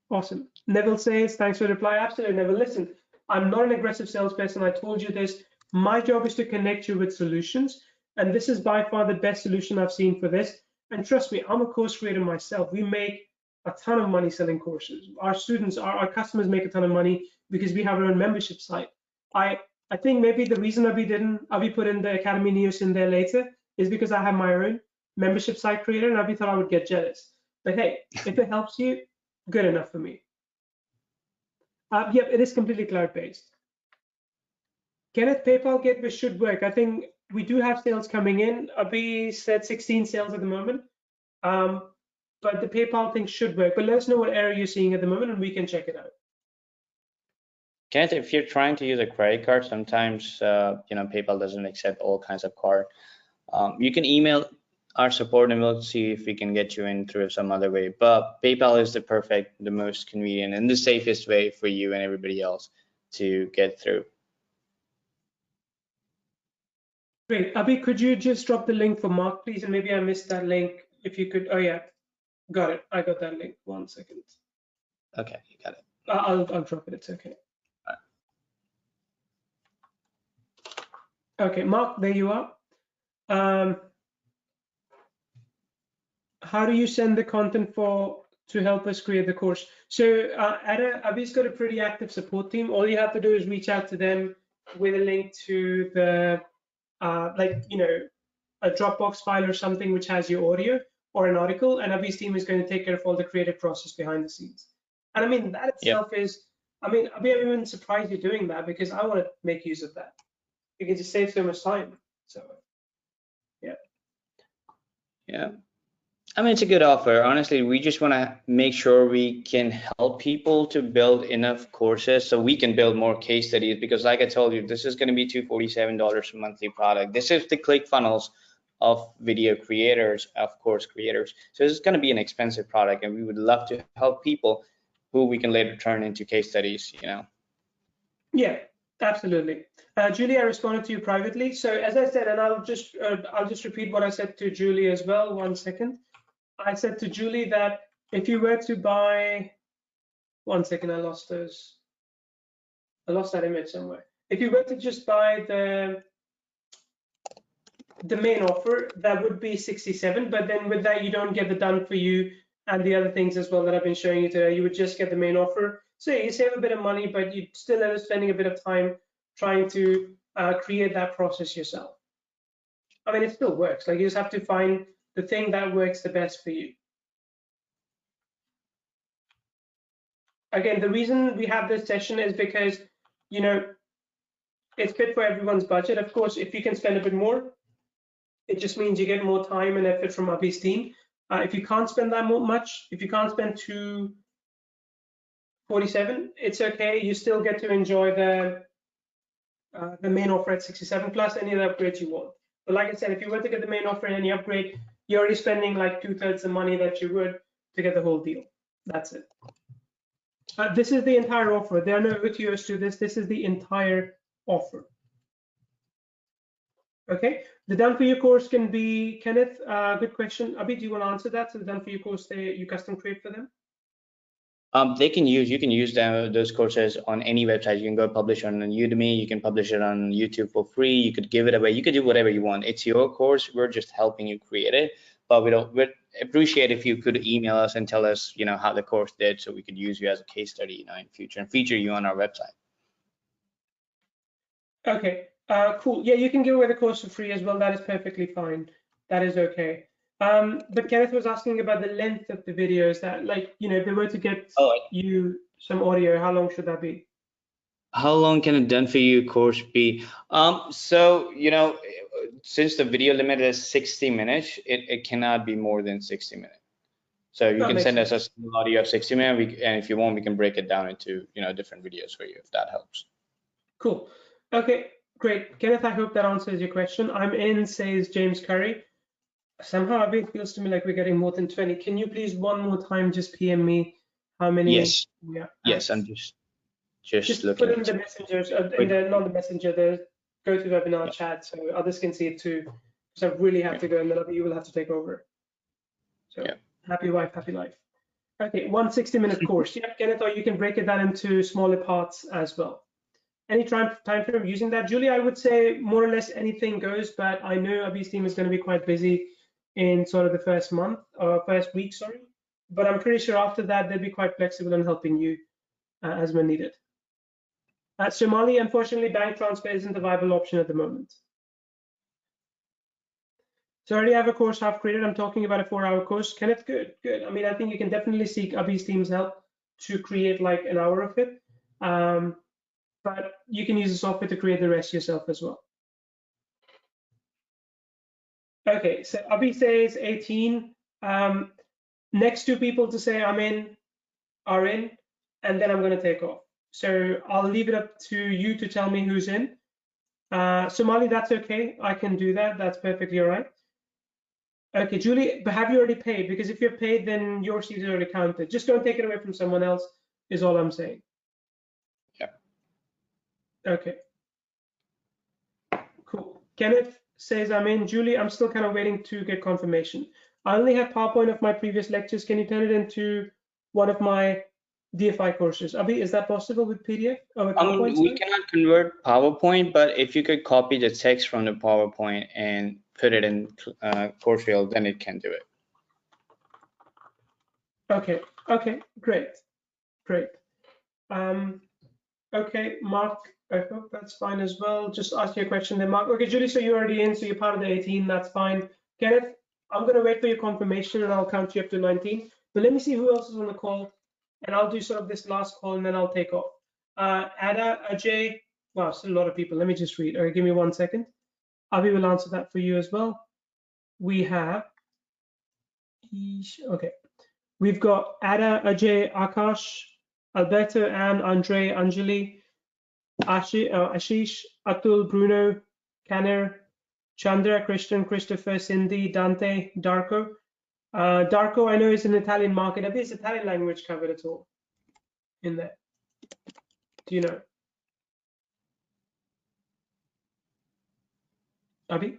Awesome. Neville says, thanks for the reply. Absolutely, Neville. Listen, I'm not an aggressive salesperson. I told you this. My job is to connect you with solutions. And this is by far the best solution I've seen for this. And trust me, I'm a course creator myself. We make a ton of money selling courses. Our students, our customers make a ton of money because we have our own membership site. I think maybe the reason Abhi put in the Academy Neos in there later is because I have my own membership site creator, and Abhi thought I would get jealous. But hey, if it helps you, good enough for me. Yep, it is completely cloud-based. Kenneth, PayPal Gateway should work. I think we do have sales coming in. Abhi said 16 sales at the moment. But the PayPal thing should work. But let us know what error you're seeing at the moment, and we can check it out. Kenneth, if you're trying to use a credit card, sometimes you know, PayPal doesn't accept all kinds of card. You can email our support and we'll see if we can get you in through some other way. But PayPal is the most convenient and the safest way for you and everybody else to get through. Great. Abhi, could you just drop the link for Mark, please? And maybe I missed that link. If you could, oh yeah, got it. I got that link. 1 second. Okay, you got it. I'll drop it. It's okay. Okay, Mark, there you are. How do you send the content to help us create the course? So Abhi's got a pretty active support team. All you have to do is reach out to them with a link to the like, you know, a Dropbox file or something which has your audio or an article, and Abhi's team is going to take care of all the creative process behind the scenes. And I mean, that itself is, I mean, Abhi, I'm even surprised you're doing that because I want to make use of that because it saves so much time. So, yeah. Yeah. I mean, it's a good offer. Honestly, we just want to make sure we can help people to build enough courses so we can build more case studies, because like I told you, this is going to be $247 a monthly product. This is the ClickFunnels of video creators, of course creators. So it's going to be an expensive product, and we would love to help people who we can later turn into case studies, you know. Yeah, absolutely. Julie, I responded to you privately. So as I said, and I'll just repeat what I said to Julie as well. 1 second. I said to Julie that if you were to buy, 1 second, I lost that image somewhere. If you were to just buy the main offer, that would be 67, but then with that you don't get the done for you and the other things as well that I've been showing you today. You would just get the main offer. So you save a bit of money, but you still end up spending a bit of time trying to create that process yourself. I mean, it still works. Like, you just have to find the thing that works the best for you. Again, the reason we have this session is because, you know, it's fit for everyone's budget. Of course, if you can spend a bit more, it just means you get more time and effort from Abhi's team. If you can't spend that much, if you can't spend 247, it's okay. You still get to enjoy the main offer at 67 plus any other upgrades you want. But like I said, if you were to get the main offer and any upgrade, you're already spending like 2/3 the money that you would to get the whole deal. That's it. This is the entire offer. There are no OTOs to this. This is the entire offer. Okay, the done for you course can be, Kenneth, good question. Abhi, do you want to answer that? So the done for you course, you custom create for them? You can use those courses on any website. You can go publish on Udemy, you can publish it on YouTube for free, you could give it away, you could do whatever you want. It's your course, we're just helping you create it. But we'd appreciate if you could email us and tell us, you know, how the course did, so we could use you as a case study, you know, in future and feature you on our website. Okay, cool. Yeah, you can give away the course for free as well. That is perfectly fine. That is okay. But Kenneth was asking about the length of the videos. That, like, you know, if they were to get you some audio, how long should that be? How long can a done for you course be? So, you know, since the video limit is 60 minutes, it cannot be more than 60 minutes. So you can send us a single audio of 60 minutes, and if you want, we can break it down into, you know, different videos for you, if that helps. Cool. Okay, great. Kenneth, I hope that answers your question. I'm in, says James Curry. Somehow it feels to me like we're getting more than 20. Can you please one more time just PM me how many? Yes. Yeah. Yes, I'm just looking put in into the messengers, it. not the messenger, the GoToWebinar chat, so others can see it too. Because I really have to go, and then you will have to take over. So happy wife, happy life. Okay, 160-minute course. Yeah, Kenneth, or you can break it down into smaller parts as well. Any time frame using that, Julie? I would say more or less anything goes, but I know Abhi's team is going to be quite busy in sort of the first month or first week, sorry. But I'm pretty sure after that they'll be quite flexible in helping you as when needed. Somali, unfortunately, bank transfer isn't a viable option at the moment. So I already have a course half created. I'm talking about a 4-hour course. Kenneth, good. I mean, I think you can definitely seek Abhi's team's help to create like an hour of it. But you can use the software to create the rest yourself as well. Okay, so Abhi says 18. Next two people to say I'm in are in, and then I'm going to take off. So I'll leave it up to you to tell me who's in. Somali, that's okay. I can do that. That's perfectly all right. Okay, Julie, but have you already paid? Because if you're paid, then your seat is already counted. Just don't take it away from someone else, is all I'm saying. Yeah. Okay. Cool. Kenneth says I'm in. Julie, I'm still kind of waiting to get confirmation. I only have PowerPoint of my previous lectures. Can you turn it into one of my DFI courses? Abhi, is that possible with PDF or with PowerPoint? We cannot convert PowerPoint, but if you could copy the text from the PowerPoint and put it in CourseReel, then it can do it. Okay. Okay. Great. Okay, Mark, I hope that's fine as well. Just ask you a question there, Mark. Okay, Julie, so you're already in, so you're part of the 18. That's fine. Kenneth, I'm going to wait for your confirmation, and I'll count you up to 19. But let me see who else is on the call, and I'll do sort of this last call, and then I'll take off. Ada, Ajay, wow, still a lot of people. Let me just read. Okay, give me 1 second. Avi will answer that for you as well. We have, okay, we've got Ada, Ajay, Akash, Alberto, Anne, Andre, Anjali, Ashish, Atul, Bruno, Kanner, Chandra, Christian, Christopher, Cindy, Dante, Darko. Darko, I know, is an Italian market. I think it's Italian language covered at all in there. Do you know? Abhi?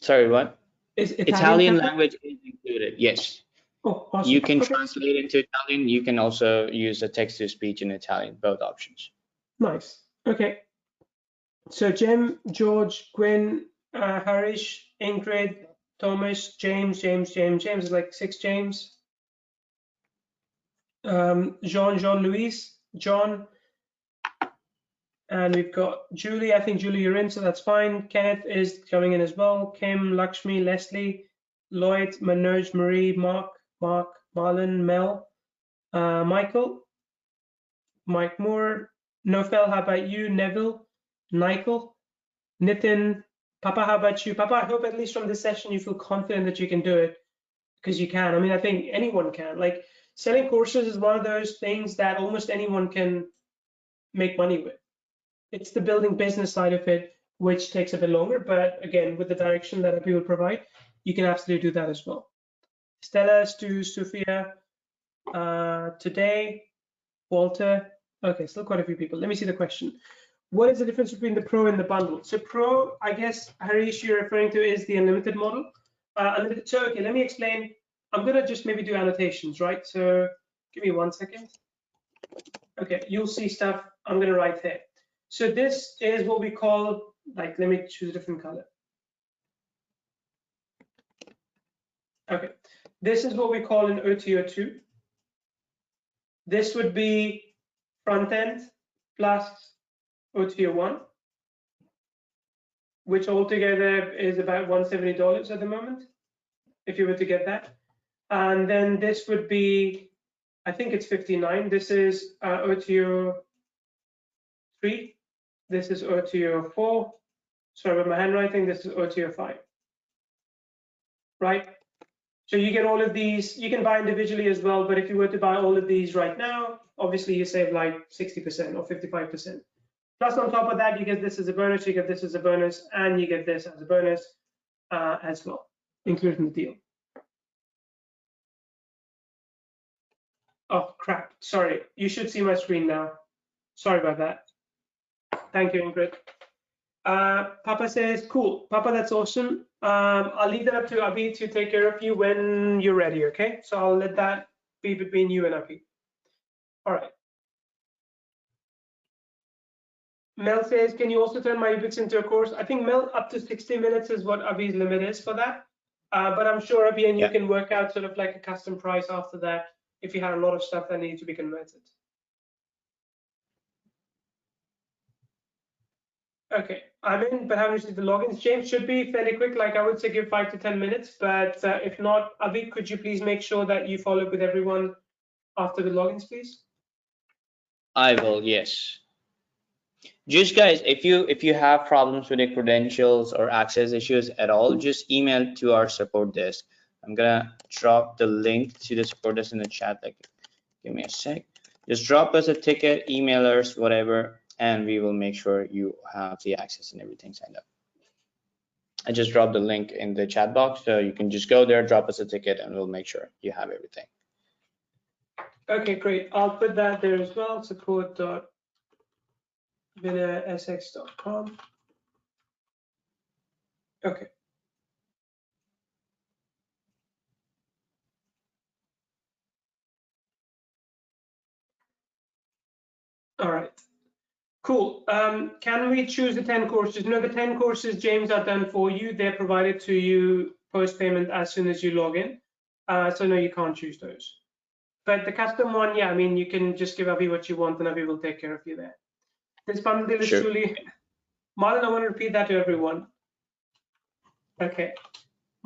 Sorry, what? Is Italian covered? language is included, yes. Oh, awesome. You can Okay. translate into Italian. You can also use a text-to-speech in Italian, both options. Nice. Okay. So Jem, George, Gwen, Harish, Ingrid, Thomas, James is like 6 James. Jean-Louis, John, and we've got Julie. I think Julie, you're in, so that's fine. Kenneth is coming in as well. Kim, Lakshmi, Leslie, Lloyd, Manoj, Marie, Mark, Marlon, Mel, Michael, Mike Moore, Nofel, how about you? Neville, Michael, Nitin, Papa, how about you? Papa, I hope at least from this session you feel confident that you can do it, because you can. I mean, I think anyone can. Like, selling courses is one of those things that almost anyone can make money with. It's the building business side of it, which takes a bit longer, but again, with the direction that we will provide, you can absolutely do that as well. Stella, Stu, Sophia, today, Walter. Okay, still quite a few people. Let me see the question. What is the difference between the Pro and the bundle? So Pro, I guess, Harish, you're referring to is the unlimited model. So, okay, let me explain. I'm gonna just maybe do annotations, right? So give me 1 second. Okay, you'll see stuff I'm gonna write here. So this is what we call, like, let me choose a different color. Okay, this is what we call an OTO2. This would be front end plus OTO1, which altogether is about $170 at the moment, if you were to get that. And then this would be, I think it's 59. This is OTO3. This is OTO4. Sorry about my handwriting. This is OTO5. Right? So you get all of these. You can buy individually as well, but if you were to buy all of these right now, obviously you save like 60% or 55%. Plus, on top of that, you get this as a bonus, you get this as a bonus, and you get this as a bonus as well, included in the deal. Oh, crap. Sorry. You should see my screen now. Sorry about that. Thank you, Ingrid. Papa says, cool. Papa, that's awesome. I'll leave that up to Abhi to take care of you when you're ready, okay? So I'll let that be between you and Abhi. All right. Mel says, can you also turn my ebooks into a course? I think, Mel, up to 60 minutes is what Abhi's limit is for that. But I'm sure Abhi and you can work out sort of like a custom price after that if you had a lot of stuff that needed to be converted. Okay, I'm in, but haven't received the logins. James should be fairly quick. Like, I would say give 5 to 10 minutes, but if not, Abhi, could you please make sure that you follow up with everyone after the logins, please? I will, yes. Just guys, if you have problems with your credentials or access issues at all, just email to our support desk. I'm gonna drop the link to the support desk in the chat. Like, give me a sec. Just drop us a ticket, email us, whatever, and we will make sure you have the access and everything signed up. I just dropped the link in the chat box, so you can just go there, drop us a ticket, and we'll make sure you have everything. Okay, great. I'll put that there as well. Support.vinasx.com. Okay. All right. Cool. Can we choose the 10 courses? No, the 10 courses, James, are done for you. They're provided to you post-payment as soon as you log in. So no, you can't choose those. But the custom one, yeah, I mean, you can just give Abhi what you want and Abhi will take care of you there. This bundle deal is truly, Marlon, I want to repeat that to everyone. Okay.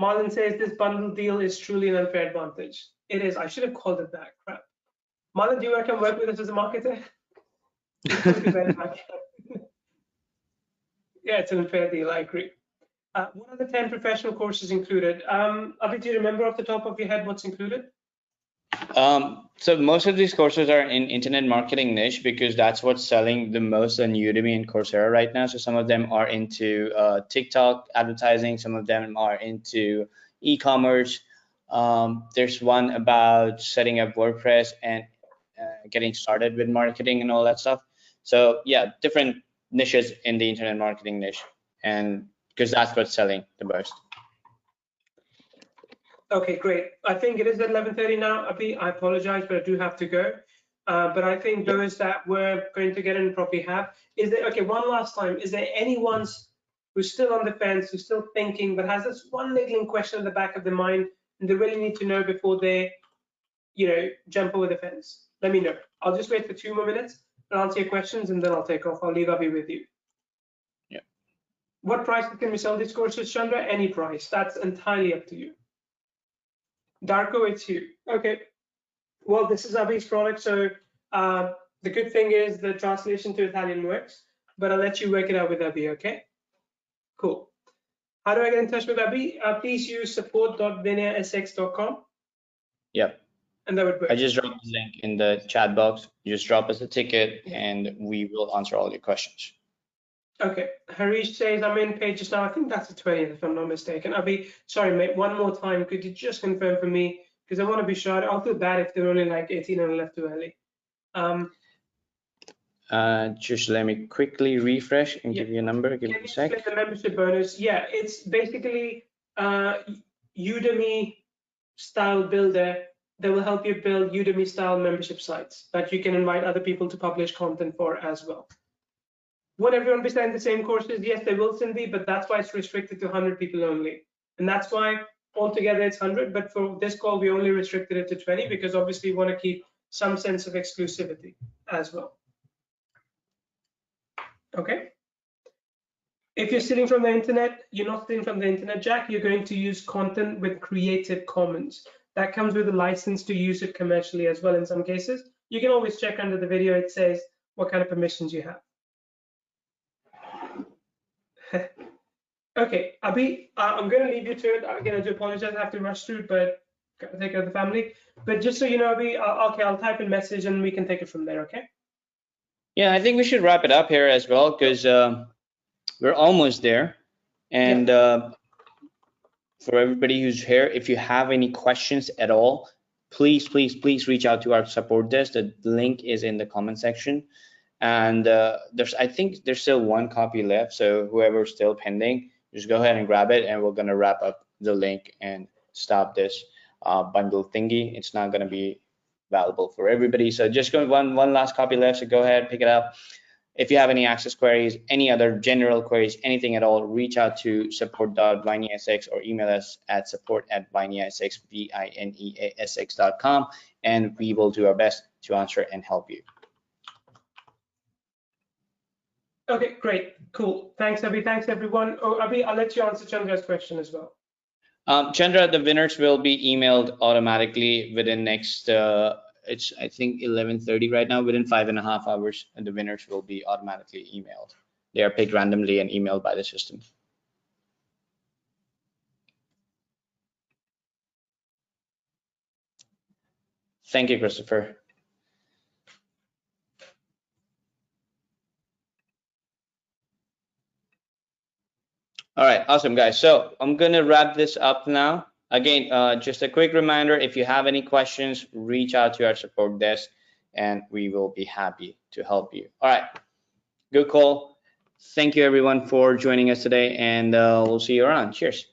Marlon says this bundle deal is truly an unfair advantage. It is. I should have called it that. Crap. Marlon, do you want to come work with us as a marketer? Yeah, it's an unfair deal. I agree. What are the 10 professional courses included? Abhi, do you remember off the top of your head what's included? So most of these courses are in internet marketing niche because that's what's selling the most on Udemy and Coursera right now. So some of them are into TikTok advertising, some of them are into e-commerce. There's one about setting up WordPress and getting started with marketing and all that stuff. So yeah, different niches in the internet marketing niche, and because that's what's selling the most. Okay, great. I think it is at 11:30 now, Abhi. I apologize, but I do have to go. But I think Yep. those that were going to get in probably have. Is there, okay, one last time, is there anyone who's still on the fence, who's still thinking, but has this one niggling question in the back of their mind, and they really need to know before they, jump over the fence? Let me know. I'll just wait for 2 more minutes and answer your questions, and then I'll take off. I'll leave Abhi with you. Yeah. What price can we sell these courses, Chandra? Any price. That's entirely up to you. Darko, it's you. Okay. Well, this is Abhi's product, so the good thing is the translation to Italian works, but I'll let you work it out with Abhi, okay? Cool. How do I get in touch with Abhi? Please use support.vinayasx.com. Yep. And that would work. I just dropped the link in the chat box. You just drop us a ticket and we will answer all your questions. Okay. Harish says, I'm in page just now. I think that's the 20th, if I'm not mistaken. Abhi, sorry, mate, one more time. Could you just confirm for me? Because I want to be sure. I'll feel bad if they're only like 18 and left too early. Just let me quickly refresh and give you a number. Give me a sec. The membership bonus. Yeah, it's basically Udemy style builder that will help you build Udemy style membership sites that you can invite other people to publish content for as well. Won't everyone be selling the same courses? Yes, they will, Cindy, but that's why it's restricted to 100 people only. And that's why altogether it's 100, but for this call, we only restricted it to 20 because obviously we want to keep some sense of exclusivity as well. Okay. If you're stealing from the internet, you're not stealing from the internet, Jack. You're going to use content with Creative Commons. That comes with a license to use it commercially as well in some cases. You can always check under the video. It says what kind of permissions you have. Okay, Abhi, I'm going to leave you to it. Again, I do apologize. I have to rush through, but got to take care of the family. But just so you know, Abhi, okay, I'll type in message and we can take it from there, okay? Yeah, I think we should wrap it up here as well because we're almost there. And for everybody who's here, if you have any questions at all, please reach out to our support desk. The link is in the comment section. And I think there's still one copy left. So whoever's still pending, just go ahead and grab it. And we're going to wrap up the link and stop this bundle thingy. It's not going to be valuable for everybody. So just go one last copy left. So go ahead, pick it up. If you have any access queries, any other general queries, anything at all, reach out to support.vineyasx or email us at support@vineyasx, VINEASX.com, and we will do our best to answer and help you. Okay, great, cool. Thanks, Abhi. Thanks, everyone. Oh, Abhi, I'll let you answer Chandra's question as well. Chandra, the winners will be emailed automatically within next, it's I think 11:30 right now, within 5.5 hours, and the winners will be automatically emailed. They are picked randomly and emailed by the system. Thank you, Christopher. All right, awesome, guys. So I'm gonna wrap this up now. Again, just a quick reminder, if you have any questions, reach out to our support desk and we will be happy to help you. All right, good call. Thank you everyone for joining us today, and we'll see you around. Cheers.